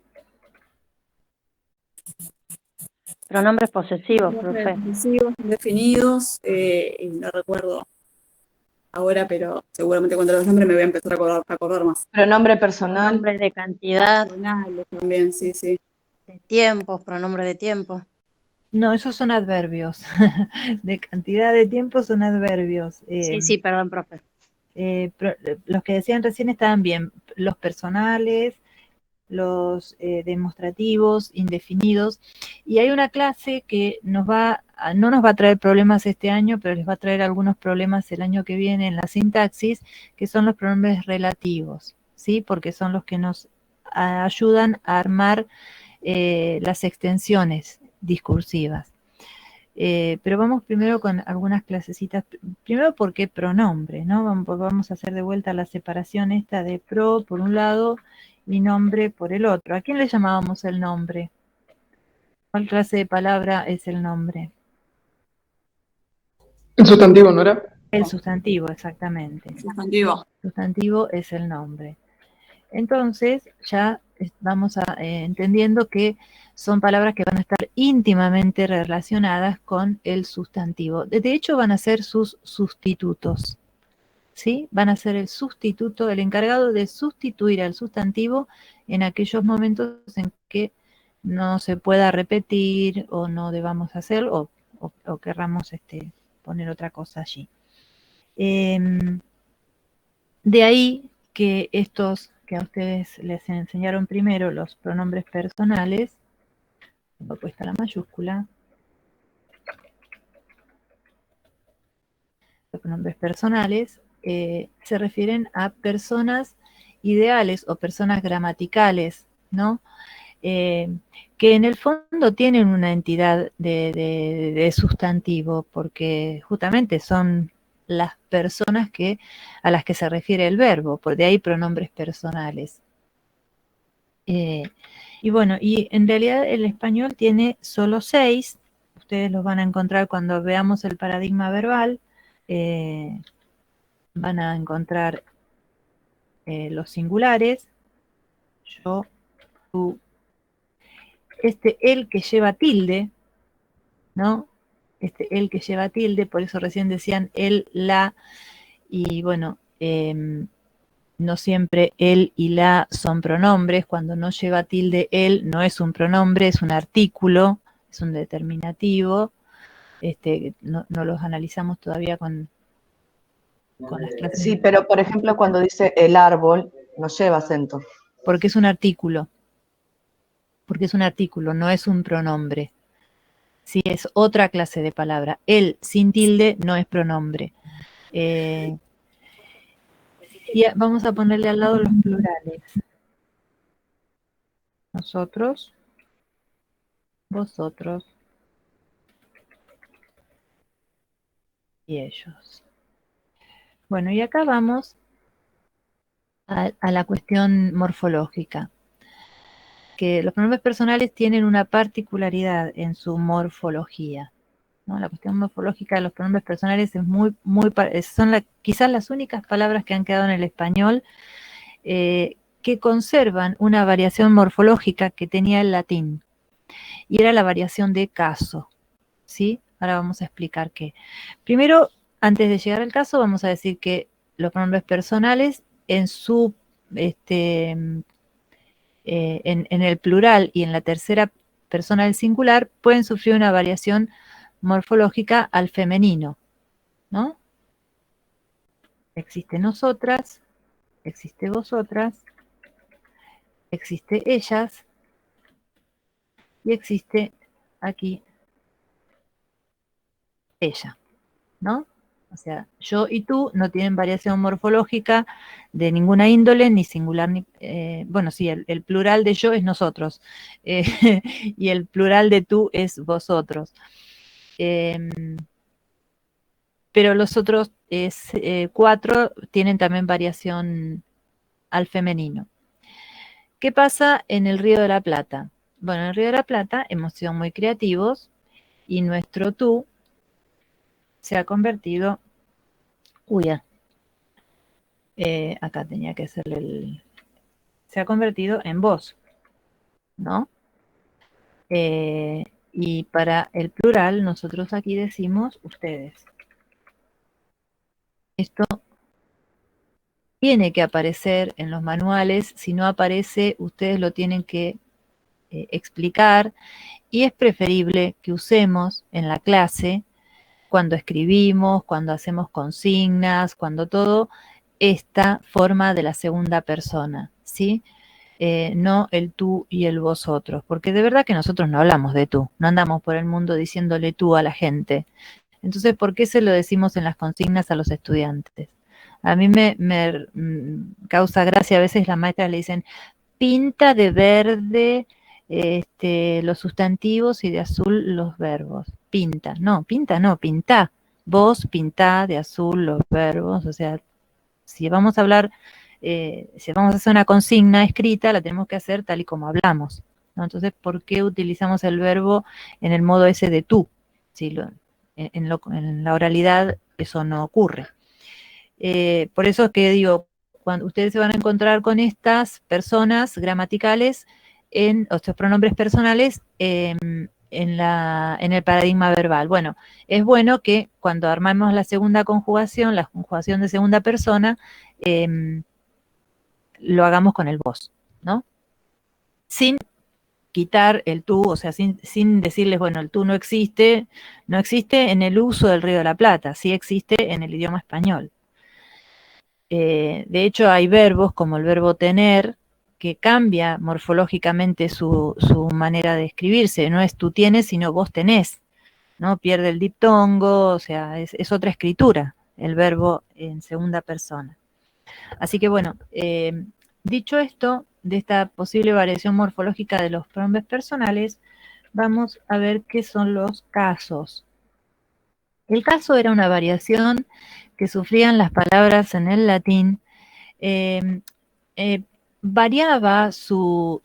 Pronombres posesivos, profe. Posesivos, indefinidos, y no recuerdo ahora, pero seguramente cuando los nombres me voy a empezar a acordar más. Pronombre personal. Pronombres de cantidad, Personales también, sí, sí. de tiempos, pronombre de tiempo. No, esos son adverbios. De cantidad de tiempo son adverbios. Sí, perdón, profe. Los que decían recién estaban bien. Los personales, los demostrativos, indefinidos. Y hay una clase que no nos va a traer problemas este año, pero les va a traer algunos problemas el año que viene en la sintaxis, que son los pronombres relativos, ¿sí? Porque son los que nos ayudan a armar las extensiones discursivas. Pero vamos primero con algunas clasecitas. Primero, ¿por qué pronombre? ¿No? Vamos a hacer de vuelta la separación esta de pro por un lado y nombre por el otro. ¿A quién le llamábamos el nombre? ¿Cuál clase de palabra es el nombre? El sustantivo, ¿no era? El sustantivo, exactamente. Sustantivo. Sustantivo es el nombre. Entonces, ya vamos entendiendo que son palabras que van a estar íntimamente relacionadas con el sustantivo. De hecho, van a ser sus sustitutos, ¿sí? Van a ser el sustituto, el encargado de sustituir al sustantivo en aquellos momentos en que no se pueda repetir o no debamos hacer o querramos poner otra cosa allí. De ahí que estos que a ustedes les enseñaron primero, los pronombres personales, tengo puesta la mayúscula, los pronombres personales se refieren a personas ideales o personas gramaticales, ¿no? Que en el fondo tienen una entidad de sustantivo, porque justamente son las personas a las que se refiere el verbo, por de ahí pronombres personales. Y bueno, y en realidad el español tiene solo 6, ustedes los van a encontrar cuando veamos el paradigma verbal, van a encontrar los singulares, yo, tú, el que lleva tilde, ¿no? El que lleva tilde, por eso recién decían el, la, y bueno, no siempre el y la son pronombres. Cuando no lleva tilde el, no es un pronombre, es un artículo, es un determinativo. No los analizamos todavía con las clases. Sí, pero por ejemplo cuando dice el árbol, no lleva acento. Porque es un artículo. Porque es un artículo, no es un pronombre. Sí, es otra clase de palabra. El sin tilde no es pronombre. Y vamos a ponerle al lado los plurales. Nosotros, vosotros y ellos. Bueno, y acá vamos a la cuestión morfológica. Que los pronombres personales tienen una particularidad en su morfología, ¿no? La cuestión morfológica de los pronombres personales es son quizás las únicas palabras que han quedado en el español que conservan una variación morfológica que tenía el latín, y era la variación de caso, ¿sí? Ahora vamos a explicar qué. Primero, antes de llegar al caso, vamos a decir que los pronombres personales en su en el plural y en la tercera persona del singular pueden sufrir una variación morfológica al femenino, ¿no? Existe nosotras, existe vosotras, existe ellas y existe aquí ella, ¿no? O sea, yo y tú no tienen variación morfológica de ninguna índole, ni singular, ni, bueno, sí, el plural de yo es nosotros, y el plural de tú es vosotros. Pero los otros 4 tienen también variación al femenino. ¿Qué pasa en el Río de la Plata? Bueno, en el Río de la Plata hemos sido muy creativos y nuestro tú se ha convertido... Uy, acá tenía que hacerle el... Se ha convertido en vos, ¿no? Y para el plural nosotros aquí decimos ustedes. Esto tiene que aparecer en los manuales, si no aparece ustedes lo tienen que explicar y es preferible que usemos en la clase cuando escribimos, cuando hacemos consignas, cuando todo, esta forma de la segunda persona, ¿sí? No el tú y el vosotros, porque de verdad que nosotros no hablamos de tú, no andamos por el mundo diciéndole tú a la gente. Entonces, ¿por qué se lo decimos en las consignas a los estudiantes? A mí me causa gracia, a veces las maestras le dicen, pinta de verde los sustantivos y de azul los verbos. Pinta no, pintá. Vos pintá de azul los verbos, o sea, si vamos a hablar, si vamos a hacer una consigna escrita, la tenemos que hacer tal y como hablamos, ¿no? Entonces, ¿por qué utilizamos el verbo en el modo ese de tú? Si en la oralidad eso no ocurre. Por eso es que digo, cuando ustedes se van a encontrar con estas personas gramaticales, estos pronombres personales, en el paradigma verbal. Bueno, es bueno que cuando armamos la segunda conjugación, la conjugación de segunda persona, lo hagamos con el vos, ¿no? Sin quitar el tú, o sea, sin decirles, bueno, el tú no existe en el uso del Río de la Plata, sí existe en el idioma español. De hecho, hay verbos como el verbo tener, que cambia morfológicamente su manera de escribirse. No es tú tienes, sino vos tenés, ¿no? Pierde el diptongo, o sea, es otra escritura, el verbo en segunda persona. Así que bueno, dicho esto, de esta posible variación morfológica de los pronombres personales, vamos a ver qué son los casos. El caso era una variación que sufrían las palabras en el latín, variaba su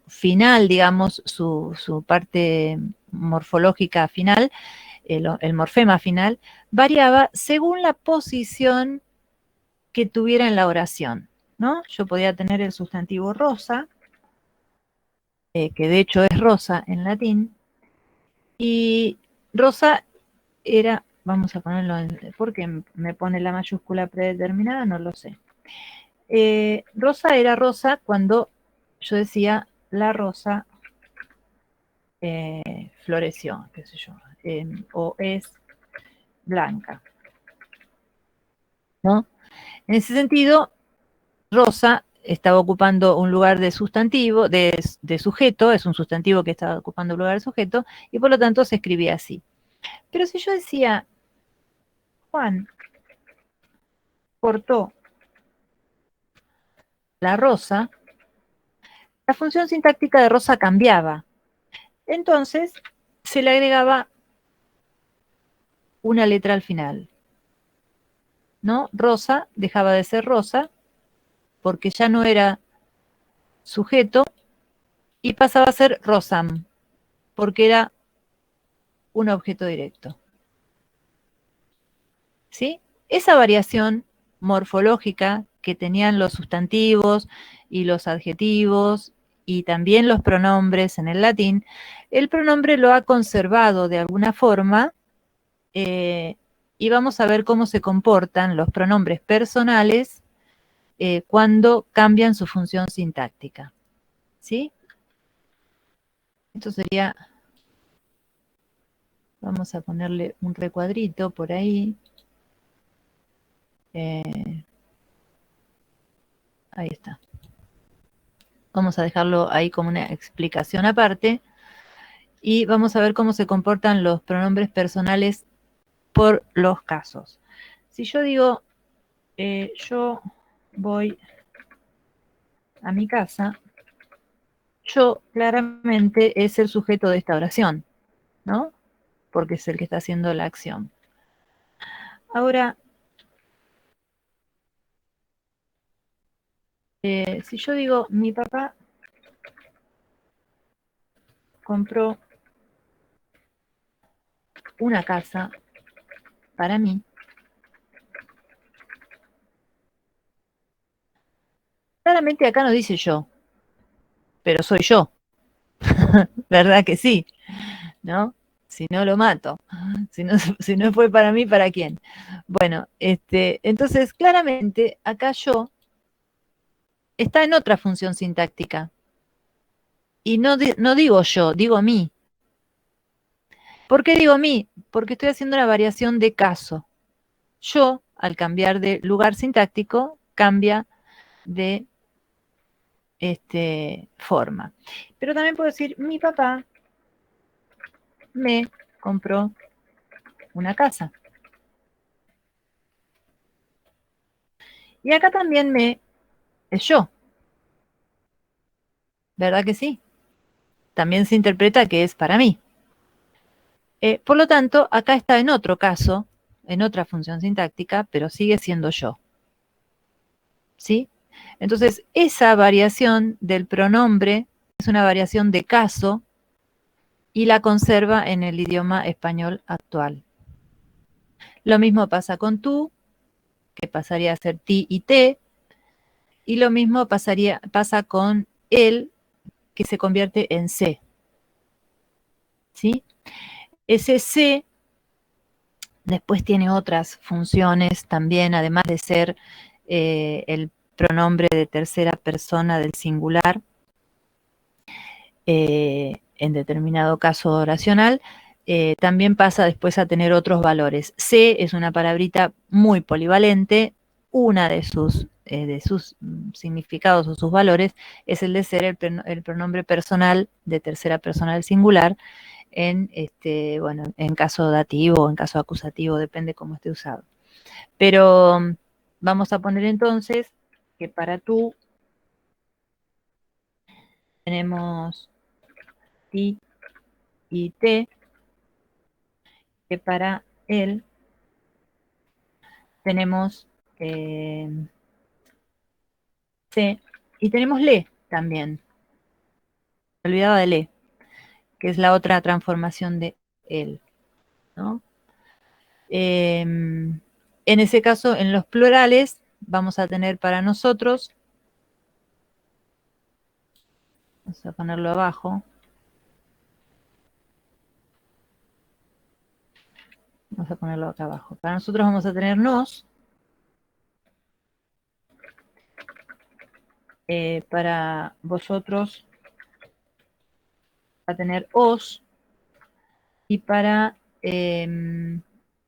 final, digamos, su parte morfológica final, el morfema final, variaba según la posición que tuviera en la oración, ¿no? Yo podía tener el sustantivo rosa, que de hecho es rosa en latín, y rosa era, vamos a ponerlo, ¿por qué me pone la mayúscula predeterminada? No lo sé. Rosa era rosa cuando yo decía la rosa floreció, qué sé yo, o es blanca, ¿no? En ese sentido, rosa estaba ocupando un lugar de sustantivo, de sujeto, es un sustantivo que estaba ocupando un lugar de sujeto, y por lo tanto se escribía así. Pero si yo decía, Juan cortó la rosa, la función sintáctica de rosa cambiaba. Entonces, se le agregaba una letra al final, ¿no? Rosa dejaba de ser rosa, porque ya no era sujeto, y pasaba a ser rosam, porque era un objeto directo. ¿Sí? Esa variación morfológica que tenían los sustantivos y los adjetivos y también los pronombres en el latín, el pronombre lo ha conservado de alguna forma, y vamos a ver cómo se comportan los pronombres personales cuando cambian su función sintáctica. ¿Sí? Esto sería, vamos a ponerle un recuadrito por ahí. Ahí está. Vamos a dejarlo ahí como una explicación aparte. Y vamos a ver cómo se comportan los pronombres personales por los casos. Si yo digo, yo voy a mi casa, yo claramente es el sujeto de esta oración, ¿no? Porque es el que está haciendo la acción. Ahora, si yo digo, mi papá compró una casa para mí, claramente acá no dice yo, pero soy yo. ¿Verdad que sí? ¿No? Si no lo mato. Si no fue para mí, ¿para quién? Bueno, entonces claramente acá yo está en otra función sintáctica. Y no digo yo, digo mí. ¿Por qué digo mí? Porque estoy haciendo una variación de caso. Yo, al cambiar de lugar sintáctico, cambia de forma. Pero también puedo decir, mi papá me compró una casa. Y acá también es yo. ¿Verdad que sí? También se interpreta que es para mí. Por lo tanto, acá está en otro caso, en otra función sintáctica, pero sigue siendo yo. ¿Sí? Entonces, esa variación del pronombre es una variación de caso y la conserva en el idioma español actual. Lo mismo pasa con tú, que pasaría a ser ti y te, y lo mismo pasa con él, que se convierte en se. ¿Sí? Ese se después tiene otras funciones también, además de ser el pronombre de tercera persona del singular, en determinado caso oracional, también pasa después a tener otros valores. Se es una palabrita muy polivalente, una de sus significados o sus valores es el de ser el pronombre personal de tercera persona del singular, en caso dativo o en caso acusativo, depende cómo esté usado. Pero vamos a poner entonces que para tú tenemos ti y te, que para él tenemos se, y tenemos le también. Me olvidaba de le, que es la otra transformación de él, ¿no? En ese caso, en los plurales, vamos a tener para nosotros, vamos a ponerlo abajo, vamos a ponerlo acá abajo. Para nosotros vamos a tener nos, para vosotros va a tener os, y para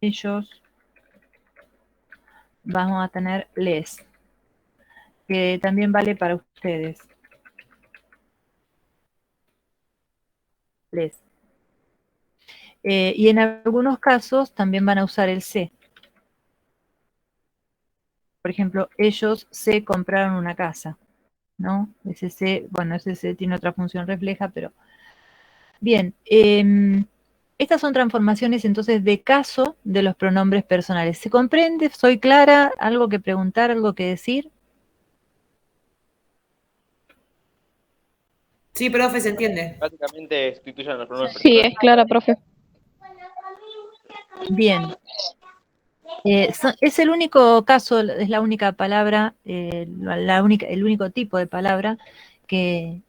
ellos vamos a tener les, que también vale para ustedes. Les. Y en algunos casos también van a usar el se. Por ejemplo, ellos se compraron una casa, ¿no? Ese se, bueno, ese se tiene otra función refleja, pero... Bien, estas son transformaciones entonces de caso de los pronombres personales. ¿Se comprende? ¿Soy clara? ¿Algo que preguntar? ¿Algo que decir? Sí, profe, se entiende. Básicamente sustituyen los pronombres Sí, personales. es clara, profe. Bien. Es el único caso, es la única palabra, el único tipo de palabra que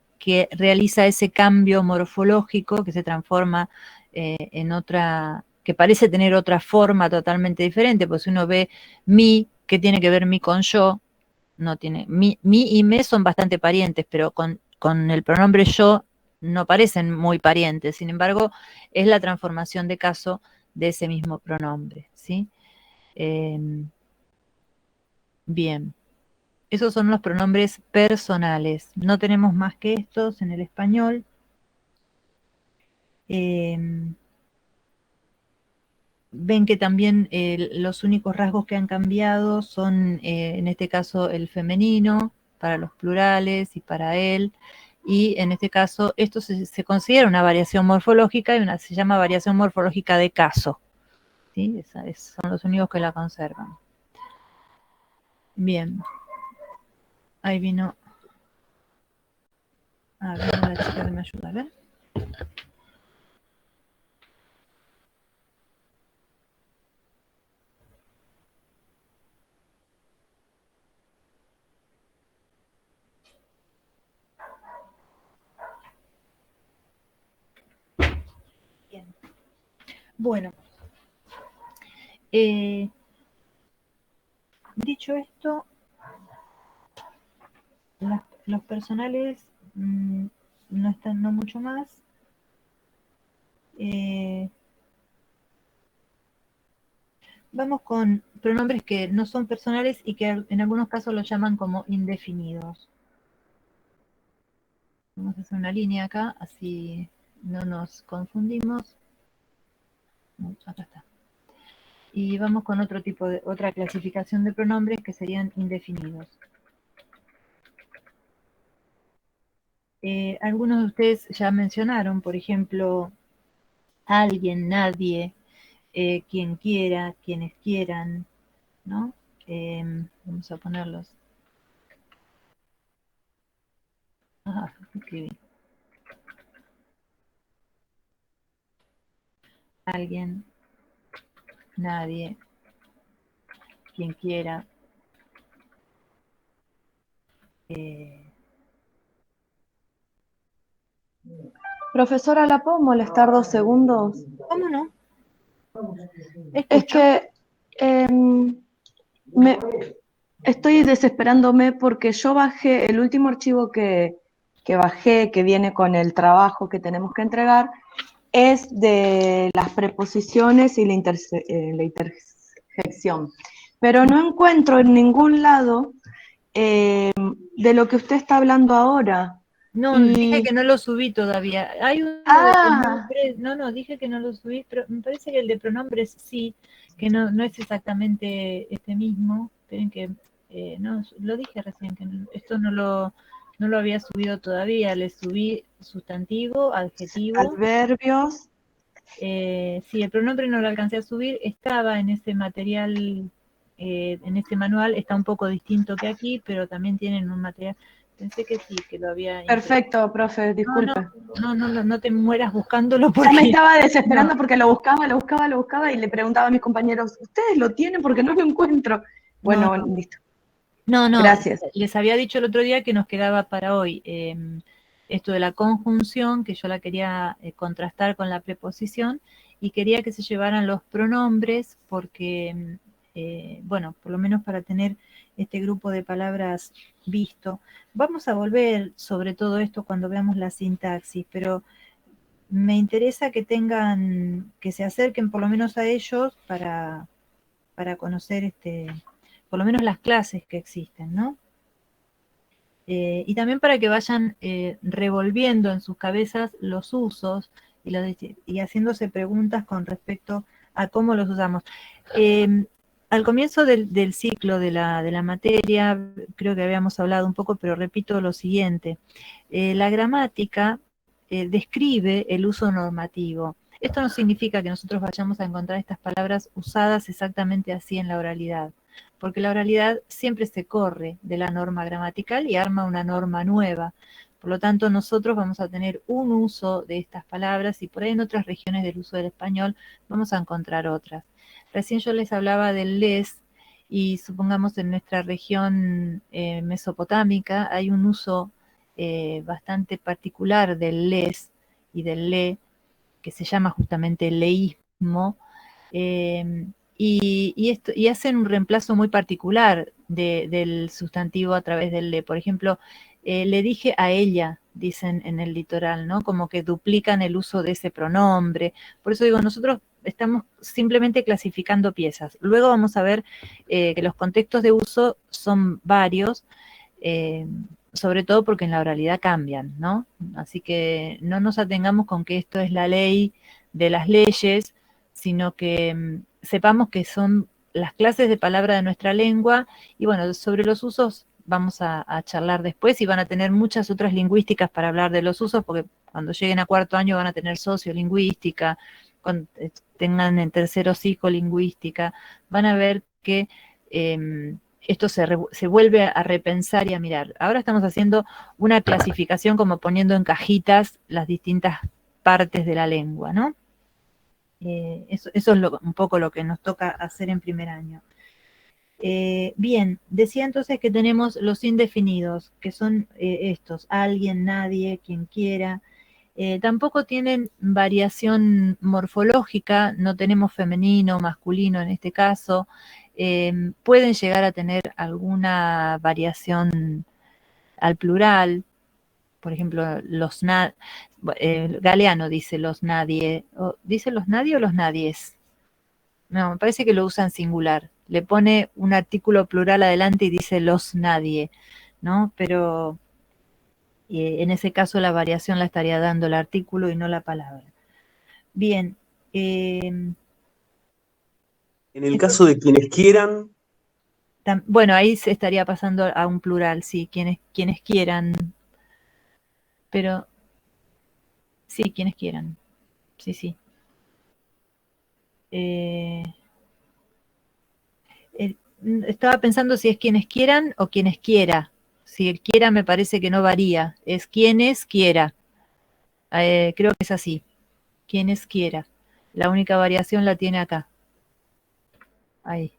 realiza ese cambio morfológico, que se transforma en otra, que parece tener otra forma totalmente diferente, pues si uno ve mi, ¿qué tiene que ver mi con yo? No tiene, mi y me son bastante parientes, pero con con el pronombre yo no parecen muy parientes, sin embargo, es la transformación de caso de ese mismo pronombre, ¿sí? Bien. Esos son los pronombres personales. No tenemos más que estos en el español. Ven que también los únicos rasgos que han cambiado son, en este caso, el femenino, para los plurales y para él. Y en este caso, esto se considera una variación morfológica y se llama variación morfológica de caso. ¿Sí? Son los únicos que la conservan. Bien. Ahí vino. A ver, la chica que me ayuda, a ver. Bien. Bueno. Dicho esto, los personales no están, no mucho más. Vamos con pronombres que no son personales y que en algunos casos los llaman como indefinidos. Vamos a hacer una línea acá, así no nos confundimos. Acá está. Y vamos con otra clasificación de pronombres que serían indefinidos. Algunos de ustedes ya mencionaron, por ejemplo, alguien, nadie, quien quiera, quienes quieran, ¿no? Vamos a ponerlos. Escribí. Alguien, nadie, quien quiera. Profesora, ¿la puedo molestar 2 segundos? ¿Cómo no? Es que estoy desesperándome porque yo bajé el último archivo que bajé, que viene con el trabajo que tenemos que entregar, es de las preposiciones y la interjección. Pero no encuentro en ningún lado de lo que usted está hablando ahora. No, dije que no lo subí todavía. Hay uno de pronombres, no, dije que no lo subí, pero me parece que el de pronombres sí, que no es exactamente este mismo. Esperen que, no, lo dije recién, que esto no lo había subido todavía. Le subí sustantivo, adjetivo. Adverbios. Sí, el pronombre no lo alcancé a subir, estaba en ese material, en este manual, está un poco distinto que aquí, pero también tienen un material. Pensé que sí, que lo había... Perfecto, profe, disculpe. No te mueras buscándolo porque... Ya me estaba desesperando porque lo buscaba y le preguntaba a mis compañeros, ¿ustedes lo tienen? Porque no lo encuentro. Bueno, listo. No, gracias. Les había dicho el otro día que nos quedaba para hoy esto de la conjunción, que yo la quería contrastar con la preposición, y quería que se llevaran los pronombres porque, bueno, por lo menos para tener este grupo de palabras visto. Vamos a volver sobre todo esto cuando veamos la sintaxis, pero me interesa que que se acerquen por lo menos a ellos para conocer por lo menos las clases que existen, ¿no? Y también para que vayan revolviendo en sus cabezas los usos y haciéndose preguntas con respecto a cómo los usamos. Al comienzo del ciclo de la materia, creo que habíamos hablado un poco, pero repito lo siguiente. La gramática describe el uso normativo. Esto no significa que nosotros vayamos a encontrar estas palabras usadas exactamente así en la oralidad, porque la oralidad siempre se corre de la norma gramatical y arma una norma nueva. Por lo tanto, nosotros vamos a tener un uso de estas palabras y por ahí en otras regiones del uso del español vamos a encontrar otras. Recién yo les hablaba del les y supongamos en nuestra región mesopotámica hay un uso bastante particular del les y del le, que se llama justamente leísmo, y hacen un reemplazo muy particular del sustantivo a través del le. Por ejemplo, Le dije a ella, dicen en el litoral, ¿no? Como que duplican el uso de ese pronombre. Por eso digo, nosotros estamos simplemente clasificando piezas. Luego vamos a ver que los contextos de uso son varios, sobre todo porque en la oralidad cambian, ¿no? Así que no nos atengamos con que esto es la ley de las leyes, sino que sepamos que son las clases de palabra de nuestra lengua, y bueno, sobre los usos vamos a charlar después, y van a tener muchas otras lingüísticas para hablar de los usos, porque cuando lleguen a cuarto año van a tener sociolingüística, cuando tengan en tercero psicolingüística, van a ver que esto se vuelve a repensar y a mirar. Ahora estamos haciendo una clasificación como poniendo en cajitas las distintas partes de la lengua, ¿no? Eso es un poco lo que nos toca hacer en primer año. Bien, decía entonces que tenemos los indefinidos, que son estos: alguien, nadie, quien quiera. Tampoco tienen variación morfológica, no tenemos femenino, masculino en este caso. Pueden llegar a tener alguna variación al plural, por ejemplo, Galeano dice los nadie, ¿dice los nadie o los nadies? No, me parece que lo usa en singular, le pone un artículo plural adelante y dice los nadie, ¿no? Pero en ese caso la variación la estaría dando el artículo y no la palabra. Bien. En el caso de quienes quieran. Bueno, ahí se estaría pasando a un plural, sí, quienes quieran. Pero, sí, quienes quieran. Sí, sí. Estaba pensando si es quienes quieran o quienes quiera. Si el quiera me parece que no varía. Es quienes quiera. Creo que es así. Quienes quiera. La única variación la tiene acá. Ahí.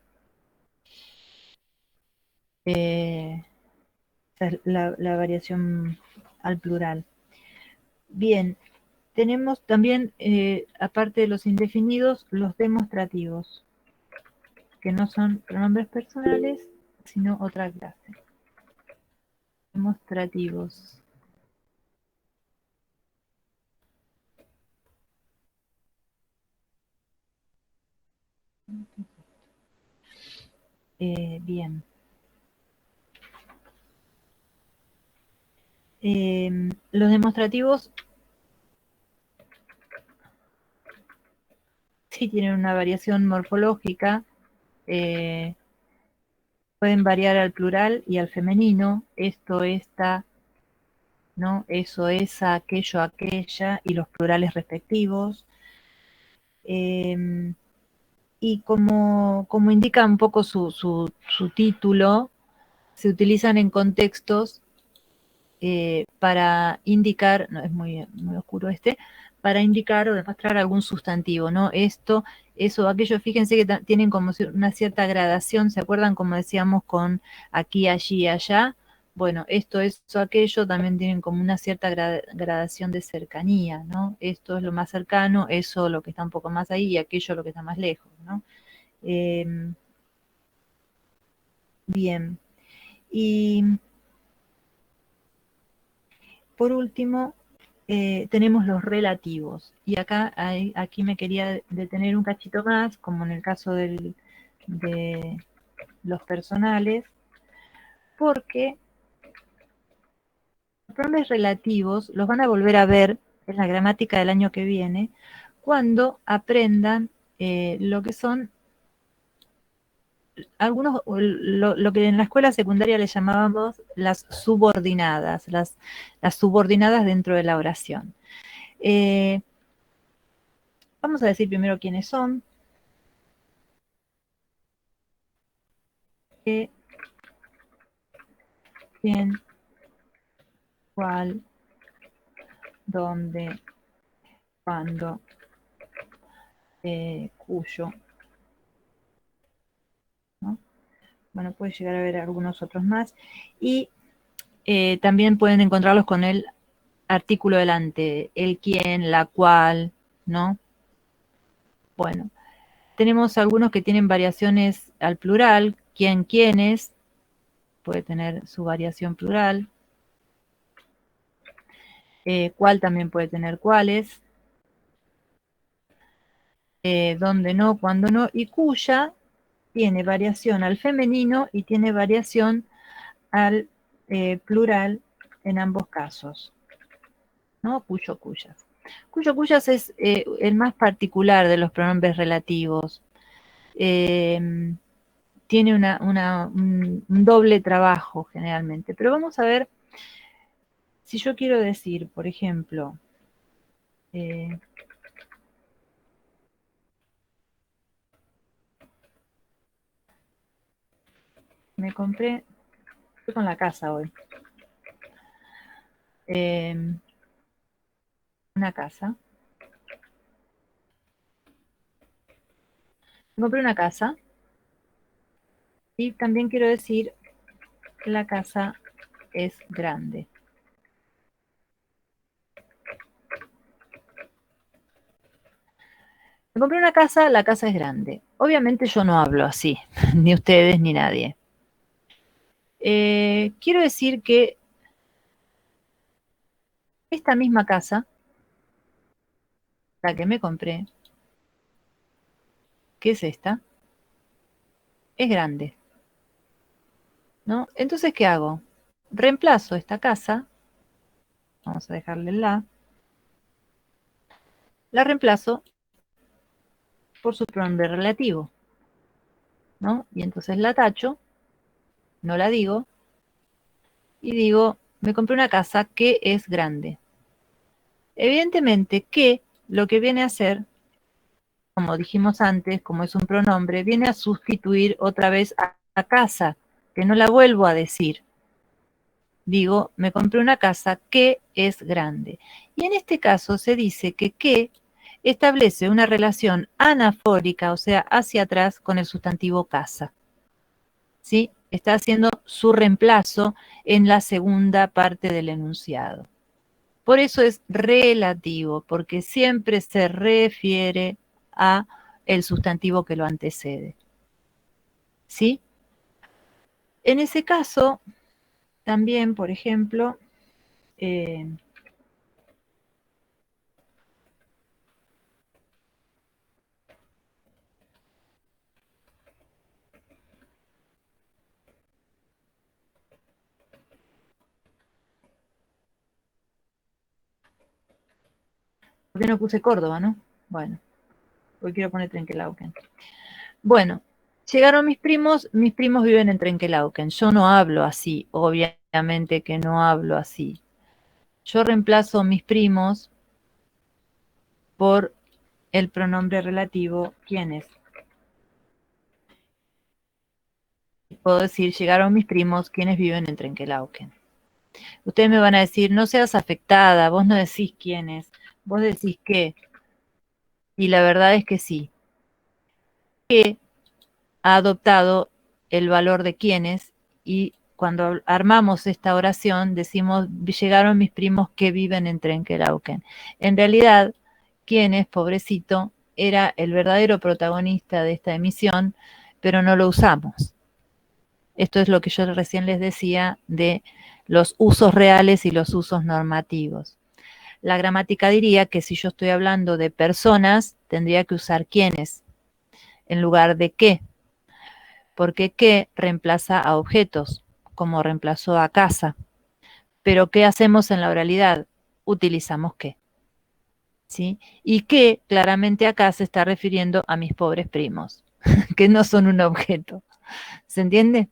Esa es la variación al plural. Bien. Tenemos también, aparte de los indefinidos, los demostrativos, que no son pronombres personales, sino otra clase. Demostrativos. Bien. Los demostrativos sí tienen una variación morfológica, pueden variar al plural y al femenino, esto, esta, ¿no? Eso, esa, aquello, aquella, y los plurales respectivos. Y como indica un poco su título, se utilizan en contextos para indicar, no es muy oscuro para indicar o demostrar algún sustantivo, ¿no? Esto, eso, aquello. Fíjense que tienen como una cierta gradación, ¿se acuerdan como decíamos con aquí, allí, allá? Bueno, esto, eso, aquello también tienen como una cierta gradación de cercanía, ¿no? Esto es lo más cercano, eso lo que está un poco más ahí, y aquello lo que está más lejos, ¿no? Bien. Y por último, tenemos los relativos. Y aquí me quería detener un cachito más, como en el caso de los personales, porque los pronombres relativos los van a volver a ver en la gramática del año que viene, cuando aprendan lo que son algunos, lo que en la escuela secundaria le llamábamos las subordinadas, las subordinadas dentro de la oración. Vamos a decir primero quiénes son. ¿Qué? ¿Quién? ¿Cuál? ¿Dónde? ¿Cuándo? ¿Cuyo? ¿No? Bueno, puede llegar a haber algunos otros más. Y también pueden encontrarlos con el artículo delante, el quién, la cual, ¿no? Bueno, tenemos algunos que tienen variaciones al plural, quién, quiénes, puede tener su variación plural. Cuál también puede tener cuáles. Dónde no, cuándo no. Y cuya tiene variación al femenino y tiene variación al plural en ambos casos, ¿no? Cuyo, cuyas. Cuyo, cuyas es el más particular de los pronombres relativos. Tiene un doble trabajo generalmente. Pero vamos a ver si yo quiero decir, por ejemplo, me compré, estoy con la casa hoy, una casa. Me compré una casa y también quiero decir que la casa es grande. Me compré una casa, la casa es grande. Obviamente yo no hablo así, ni ustedes ni nadie. Quiero decir que esta misma casa, la que me compré, que es esta, es grande, ¿no? Entonces, ¿qué hago? Reemplazo esta casa, vamos a dejarle la reemplazo por su pronombre relativo, ¿no? Y entonces la tacho, no la digo, y digo, me compré una casa que es grande. Evidentemente que lo que viene a hacer, como dijimos antes, como es un pronombre, viene a sustituir otra vez a casa, que no la vuelvo a decir. Digo, me compré una casa que es grande. Y en este caso se dice que establece una relación anafórica, o sea, hacia atrás con el sustantivo casa. ¿Sí? Está haciendo su reemplazo en la segunda parte del enunciado. Por eso es relativo, porque siempre se refiere a el sustantivo que lo antecede. ¿Sí? En ese caso, también, por ejemplo, ¿por qué no puse Córdoba, no? Bueno, porque quiero poner Trenquelauquen. Bueno, llegaron mis primos viven en Trenquelauquen. Yo no hablo así, obviamente que no hablo así. Yo reemplazo mis primos por el pronombre relativo ¿quiénes? Puedo decir, llegaron mis primos, quienes viven en Trenquelauquen. Ustedes me van a decir, no seas afectada, vos no decís quiénes, vos decís qué. Y la verdad es que sí. Que ha adoptado el valor de quienes y cuando armamos esta oración decimos, llegaron mis primos que viven en Trenquelauquen. En realidad, quienes, pobrecito, era el verdadero protagonista de esta emisión, pero no lo usamos. Esto es lo que yo recién les decía de los usos reales y los usos normativos. La gramática diría que si yo estoy hablando de personas, tendría que usar quiénes en lugar de qué, porque qué reemplaza a objetos, como reemplazó a casa. Pero ¿qué hacemos en la oralidad? Utilizamos qué. ¿Sí? Y qué claramente acá se está refiriendo a mis pobres primos, que no son un objeto. ¿Se entiende?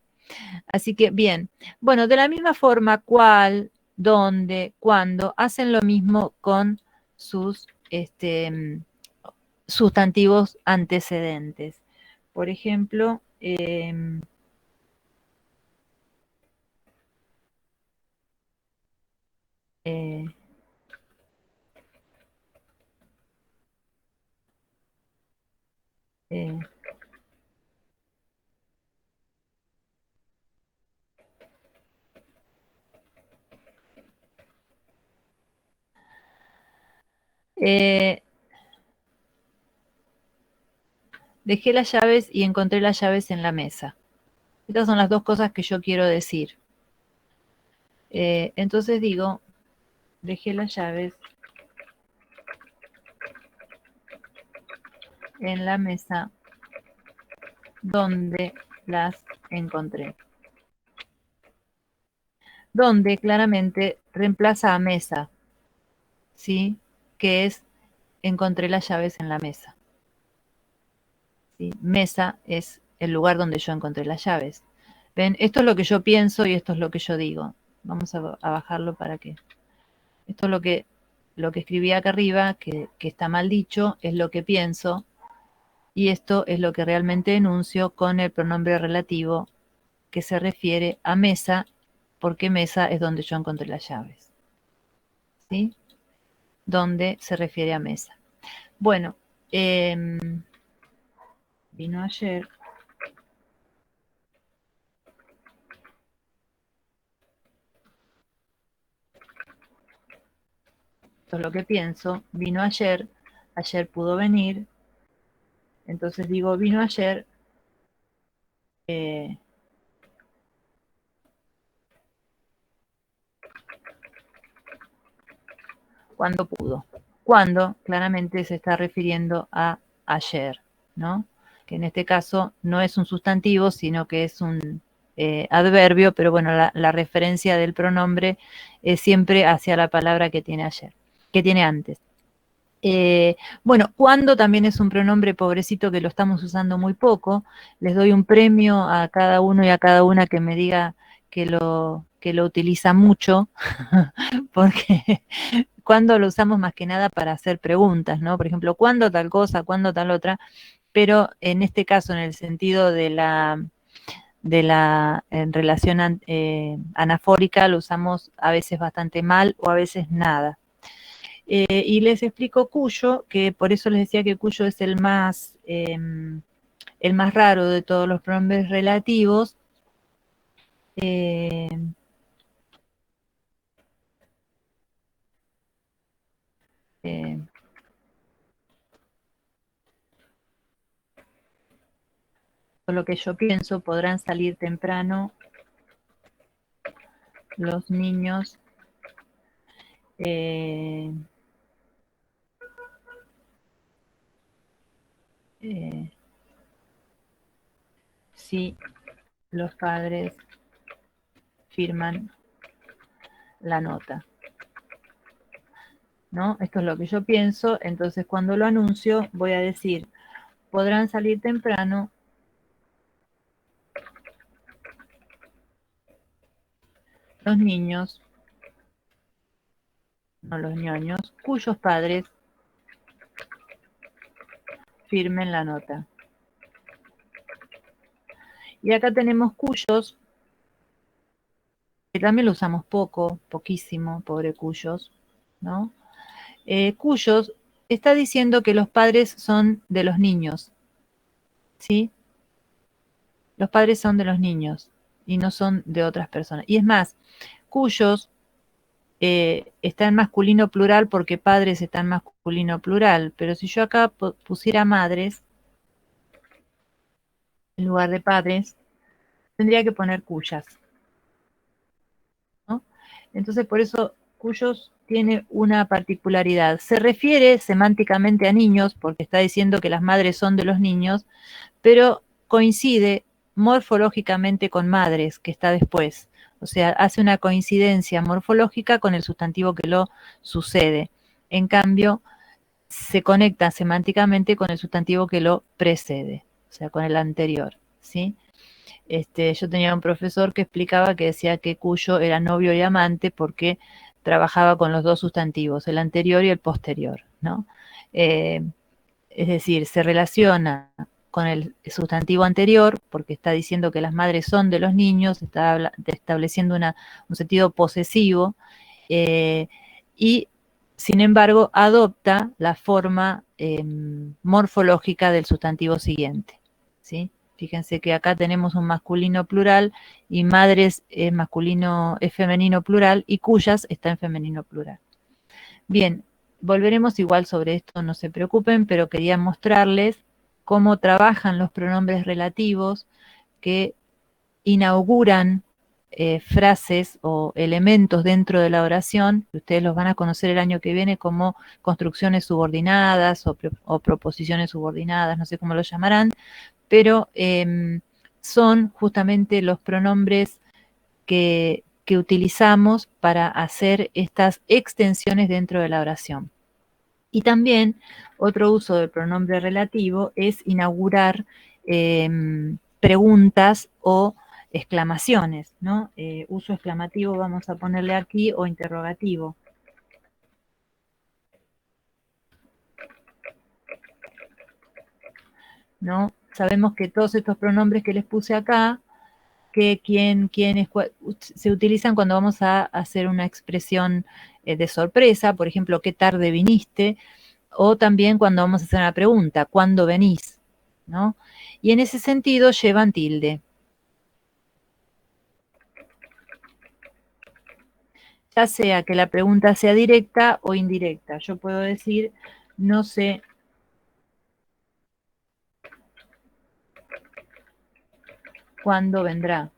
Así que, bien. Bueno, de la misma forma, cuál, dónde, cuándo, hacen lo mismo con sus sustantivos antecedentes. Por ejemplo, dejé las llaves y encontré las llaves en la mesa. Estas son las dos cosas que yo quiero decir. Entonces digo, Dejé las llaves en la mesa donde las encontré. Donde claramente reemplaza a mesa, ¿sí? Que es encontré las llaves en la mesa. ¿Sí? Mesa es el lugar donde yo encontré las llaves. ¿Ven? Esto es lo que yo pienso y esto es lo que yo digo. Vamos a bajarlo para que... Esto es lo que escribí acá arriba, que está mal dicho, es lo que pienso, y esto es lo que realmente enuncio con el pronombre relativo que se refiere a mesa, porque mesa es donde yo encontré las llaves. ¿Sí? Donde se refiere a mesa. Bueno, vino ayer. Esto es lo que pienso. Vino ayer. Ayer pudo venir. Entonces digo, vino ayer. Cuando pudo. Cuando claramente se está refiriendo a ayer, ¿no? Que en este caso no es un sustantivo, sino que es un adverbio, pero bueno, la referencia del pronombre es siempre hacia la palabra que tiene ayer, que tiene antes. Bueno, cuando también es un pronombre pobrecito que lo estamos usando muy poco. Les doy un premio a cada uno y a cada una que me diga que lo utiliza mucho, porque cuando lo usamos más que nada para hacer preguntas, ¿no? Por ejemplo, ¿cuándo tal cosa? ¿Cuándo tal otra? Pero en este caso, en el sentido de la en relación anafórica, lo usamos a veces bastante mal o a veces nada. Y les explico cuyo, que por eso les decía que cuyo es el más raro de todos los pronombres relativos. Por lo que yo pienso, podrán salir temprano los niños si los padres firman la nota, ¿no? Esto es lo que yo pienso. Entonces, cuando lo anuncio, voy a decir, podrán salir temprano los niños, no los ñoños, cuyos padres firmen la nota. Y acá tenemos cuyos, que también lo usamos poco, poquísimo, pobre cuyos, ¿no? Cuyos está diciendo que los padres son de los niños, ¿sí? Los padres son de los niños y no son de otras personas. Y es más, cuyos está en masculino plural porque padres está en masculino plural, pero si yo acá pusiera madres en lugar de padres, tendría que poner cuyas, ¿no? Entonces, por eso, cuyos tiene una particularidad. Se refiere semánticamente a niños, porque está diciendo que las madres son de los niños, pero coincide morfológicamente con madres, que está después. O sea, hace una coincidencia morfológica con el sustantivo que lo sucede. En cambio, se conecta semánticamente con el sustantivo que lo precede, o sea, con el anterior, ¿sí? Yo tenía un profesor que explicaba que decía que cuyo era novio y amante porque trabajaba con los dos sustantivos, el anterior y el posterior, ¿no? Es decir, se relaciona con el sustantivo anterior porque está diciendo que las madres son de los niños, está estableciendo un sentido posesivo, y sin embargo adopta la forma morfológica del sustantivo siguiente, ¿sí? Fíjense que acá tenemos un masculino plural y madres es femenino plural y cuyas está en femenino plural. Bien, volveremos igual sobre esto, no se preocupen, pero quería mostrarles cómo trabajan los pronombres relativos que inauguran frases o elementos dentro de la oración, que ustedes los van a conocer el año que viene como construcciones subordinadas o proposiciones subordinadas, no sé cómo lo llamarán, pero son justamente los pronombres que utilizamos para hacer estas extensiones dentro de la oración. Y también otro uso del pronombre relativo es inaugurar preguntas o exclamaciones, ¿no? Uso exclamativo vamos a ponerle aquí o interrogativo. ¿No? Sabemos que todos estos pronombres que les puse acá, que quién es, se utilizan cuando vamos a hacer una expresión de sorpresa, por ejemplo, ¿qué tarde viniste? O también cuando vamos a hacer una pregunta, ¿cuándo venís? ¿No? Y en ese sentido llevan tilde. Ya sea que la pregunta sea directa o indirecta. Yo puedo decir, no sé cuándo vendrá,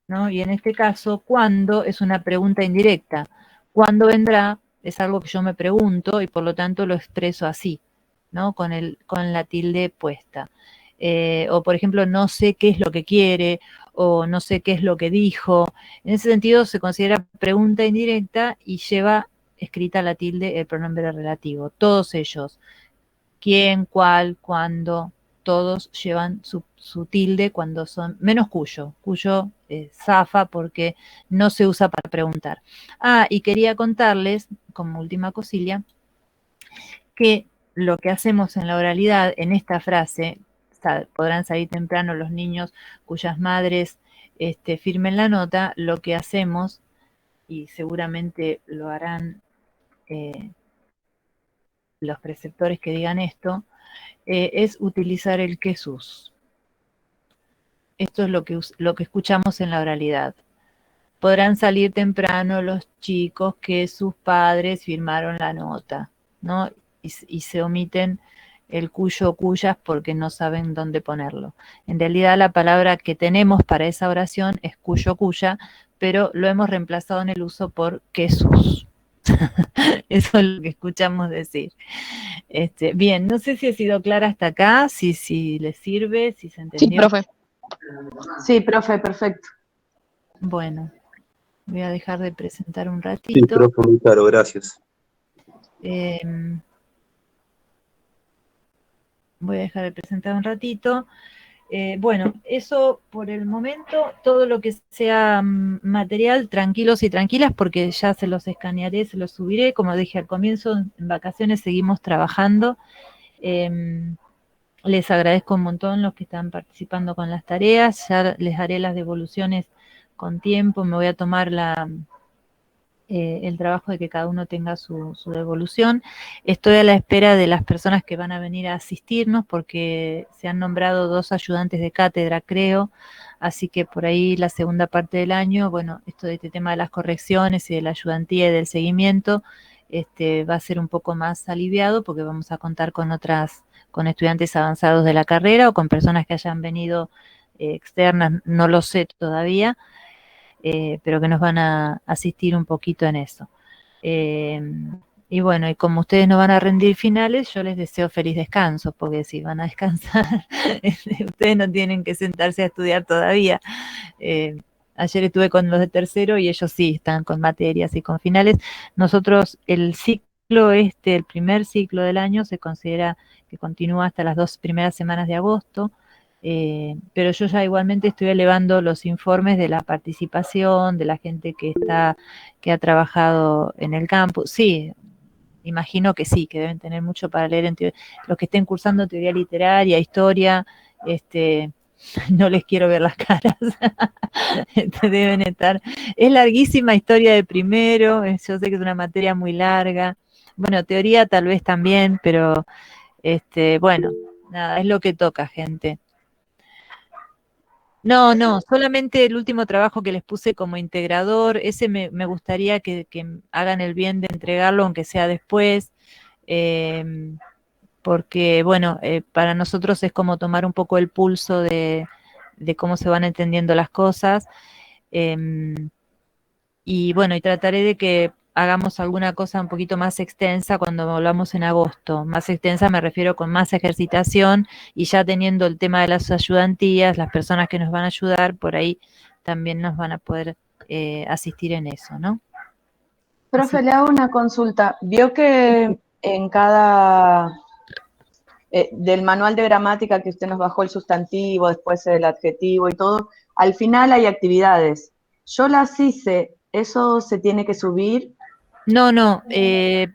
¿no? Y en este caso, ¿cuándo? Es una pregunta indirecta. ¿Cuándo vendrá? Es algo que yo me pregunto y por lo tanto lo expreso así, ¿no? Con la tilde puesta. O por ejemplo, no sé qué es lo que quiere, o no sé qué es lo que dijo. En ese sentido se considera pregunta indirecta y lleva escrita la tilde el pronombre relativo. Todos ellos, quién, cuál, cuándo, todos llevan su tilde cuando son, menos cuyo zafa porque no se usa para preguntar. Ah, y quería contarles, como última cosilla, que lo que hacemos en la oralidad, en esta frase, podrán salir temprano los niños cuyas madres firmen la nota, lo que hacemos, y seguramente lo harán los preceptores que digan esto, es utilizar el Jesús. Esto es lo que escuchamos en la oralidad. Podrán salir temprano los chicos que sus padres firmaron la nota, ¿no? Y se omiten el cuyo, cuyas, porque no saben dónde ponerlo. En realidad la palabra que tenemos para esa oración es cuyo, cuya, pero lo hemos reemplazado en el uso por Jesús. Eso es lo que escuchamos decir. Bien, no sé si he sido clara hasta acá, si les sirve, si se entendió. Sí, profe. Sí, profe, perfecto. Bueno, voy a dejar de presentar un Sí, ratito. profe, muy claro, gracias. Voy a dejar de presentar un ratito. Bueno, eso por el momento, todo lo que sea material, tranquilos y tranquilas, porque ya se los escanearé, se los subiré. Como dije al comienzo, en vacaciones seguimos trabajando. Les agradezco un montón los que están participando con las tareas. Ya les haré las devoluciones con tiempo. Me voy a tomar el trabajo de que cada uno tenga su devolución. Estoy a la espera de las personas que van a venir a asistirnos porque se han nombrado 2 ayudantes de cátedra, creo, así que por ahí la segunda parte del año, bueno, esto de este tema de las correcciones y de la ayudantía y del seguimiento va a ser un poco más aliviado porque vamos a contar con estudiantes avanzados de la carrera o con personas que hayan venido externas, no lo sé todavía, pero que nos van a asistir un poquito en eso. Y bueno, y como ustedes no van a rendir finales, yo les deseo feliz descanso, porque si van a descansar, ustedes no tienen que sentarse a estudiar todavía. Ayer estuve con los de tercero y ellos sí están con materias y con finales. Nosotros, el ciclo el primer ciclo del año, se considera que continúa hasta las 2 primeras semanas de agosto. Pero yo ya igualmente estoy elevando los informes de la participación, de la gente que ha trabajado en el campus. Sí, imagino que sí, que deben tener mucho para leer. Los que estén cursando teoría literaria, historia, no les quiero ver las caras. Deben estar. Es larguísima historia de primero, yo sé que es una materia muy larga. Bueno, teoría tal vez también, pero bueno, nada, es lo que toca, gente. No, solamente el último trabajo que les puse como integrador, ese me gustaría que hagan el bien de entregarlo, aunque sea después, porque, bueno, para nosotros es como tomar un poco el pulso de cómo se van entendiendo las cosas, Y bueno, y trataré de que hagamos alguna cosa un poquito más extensa cuando volvamos en agosto. Más extensa me refiero con más ejercitación y ya teniendo el tema de las ayudantías, las personas que nos van a ayudar, por ahí también nos van a poder asistir en eso, ¿no? Profe, le hago una consulta. Vio que en cada, del manual de gramática que usted nos bajó el sustantivo, después el adjetivo y todo, al final hay actividades. Yo las hice, ¿eso se tiene que subir? No,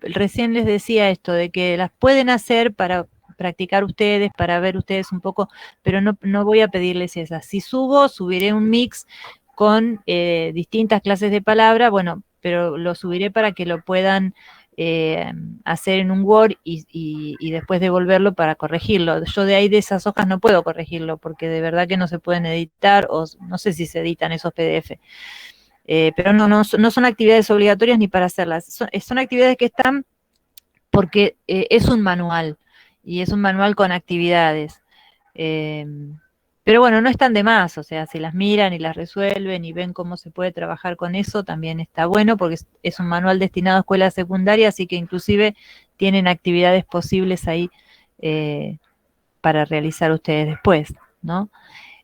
recién les decía esto, de que las pueden hacer para practicar ustedes, para ver ustedes un poco, pero no voy a pedirles esas. Si subo, subiré un mix con distintas clases de palabra, bueno, pero lo subiré para que lo puedan hacer en un Word y después devolverlo para corregirlo. Yo de ahí de esas hojas no puedo corregirlo, porque de verdad que no se pueden editar, o no sé si se editan esos PDF. Pero no son actividades obligatorias ni para hacerlas. Son actividades que están porque es un manual, y es un manual con actividades. Pero bueno, no están de más, o sea, si las miran y las resuelven y ven cómo se puede trabajar con eso, también está bueno, porque es un manual destinado a escuelas secundarias, así que inclusive tienen actividades posibles ahí para realizar ustedes después, ¿no?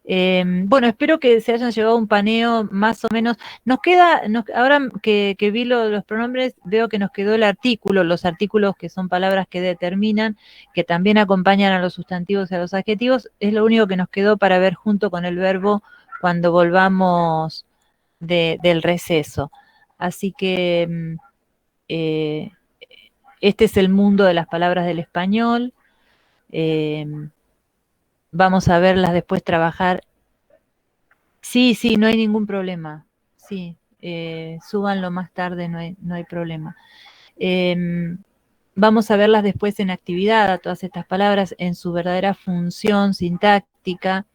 Bueno, espero que se hayan llevado un paneo más o menos. Nos queda, ahora que vi los pronombres, veo que nos quedó el artículo, los artículos que son palabras que determinan, que también acompañan a los sustantivos y a los adjetivos, es lo único que nos quedó para ver junto con el verbo cuando volvamos del receso. Así que este es el mundo de las palabras del español. Vamos a verlas después trabajar. Sí, no hay ningún problema. Sí, súbanlo más tarde, no hay problema. Vamos a verlas después en actividad, a todas estas palabras, en su verdadera función sintáctica.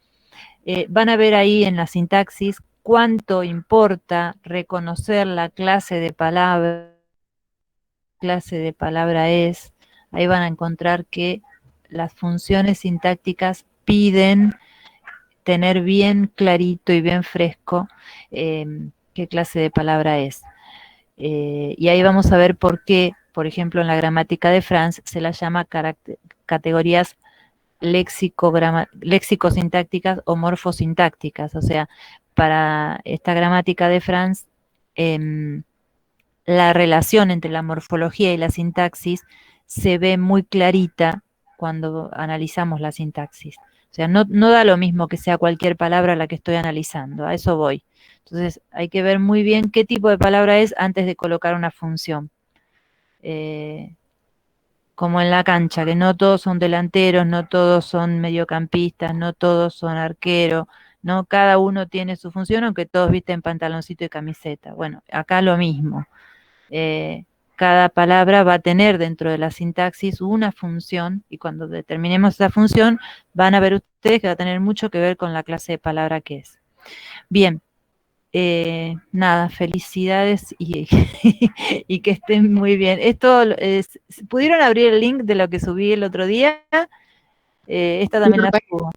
Van a ver ahí en la sintaxis cuánto importa reconocer la clase de palabra. Clase de palabra es. Ahí van a encontrar que las funciones sintácticas piden tener bien clarito y bien fresco qué clase de palabra es. Y ahí vamos a ver por qué, por ejemplo, en la gramática de Franz se la llama categorías léxico-sintácticas o morfosintácticas. O sea, para esta gramática de Franz, la relación entre la morfología y la sintaxis se ve muy clarita cuando analizamos la sintaxis. O sea, no da lo mismo que sea cualquier palabra la que estoy analizando, a eso voy. Entonces, hay que ver muy bien qué tipo de palabra es antes de colocar una función. Como en la cancha, que no todos son delanteros, no todos son mediocampistas, no todos son arqueros, ¿no? Cada uno tiene su función, aunque todos visten pantaloncito y camiseta. Bueno, acá lo mismo. Cada palabra va a tener dentro de la sintaxis una función, y cuando determinemos esa función, van a ver ustedes que va a tener mucho que ver con la clase de palabra que es. Bien, nada, felicidades y, y que estén muy bien. Esto ¿pudieron abrir el link de lo que subí el otro día? Esta también la subo.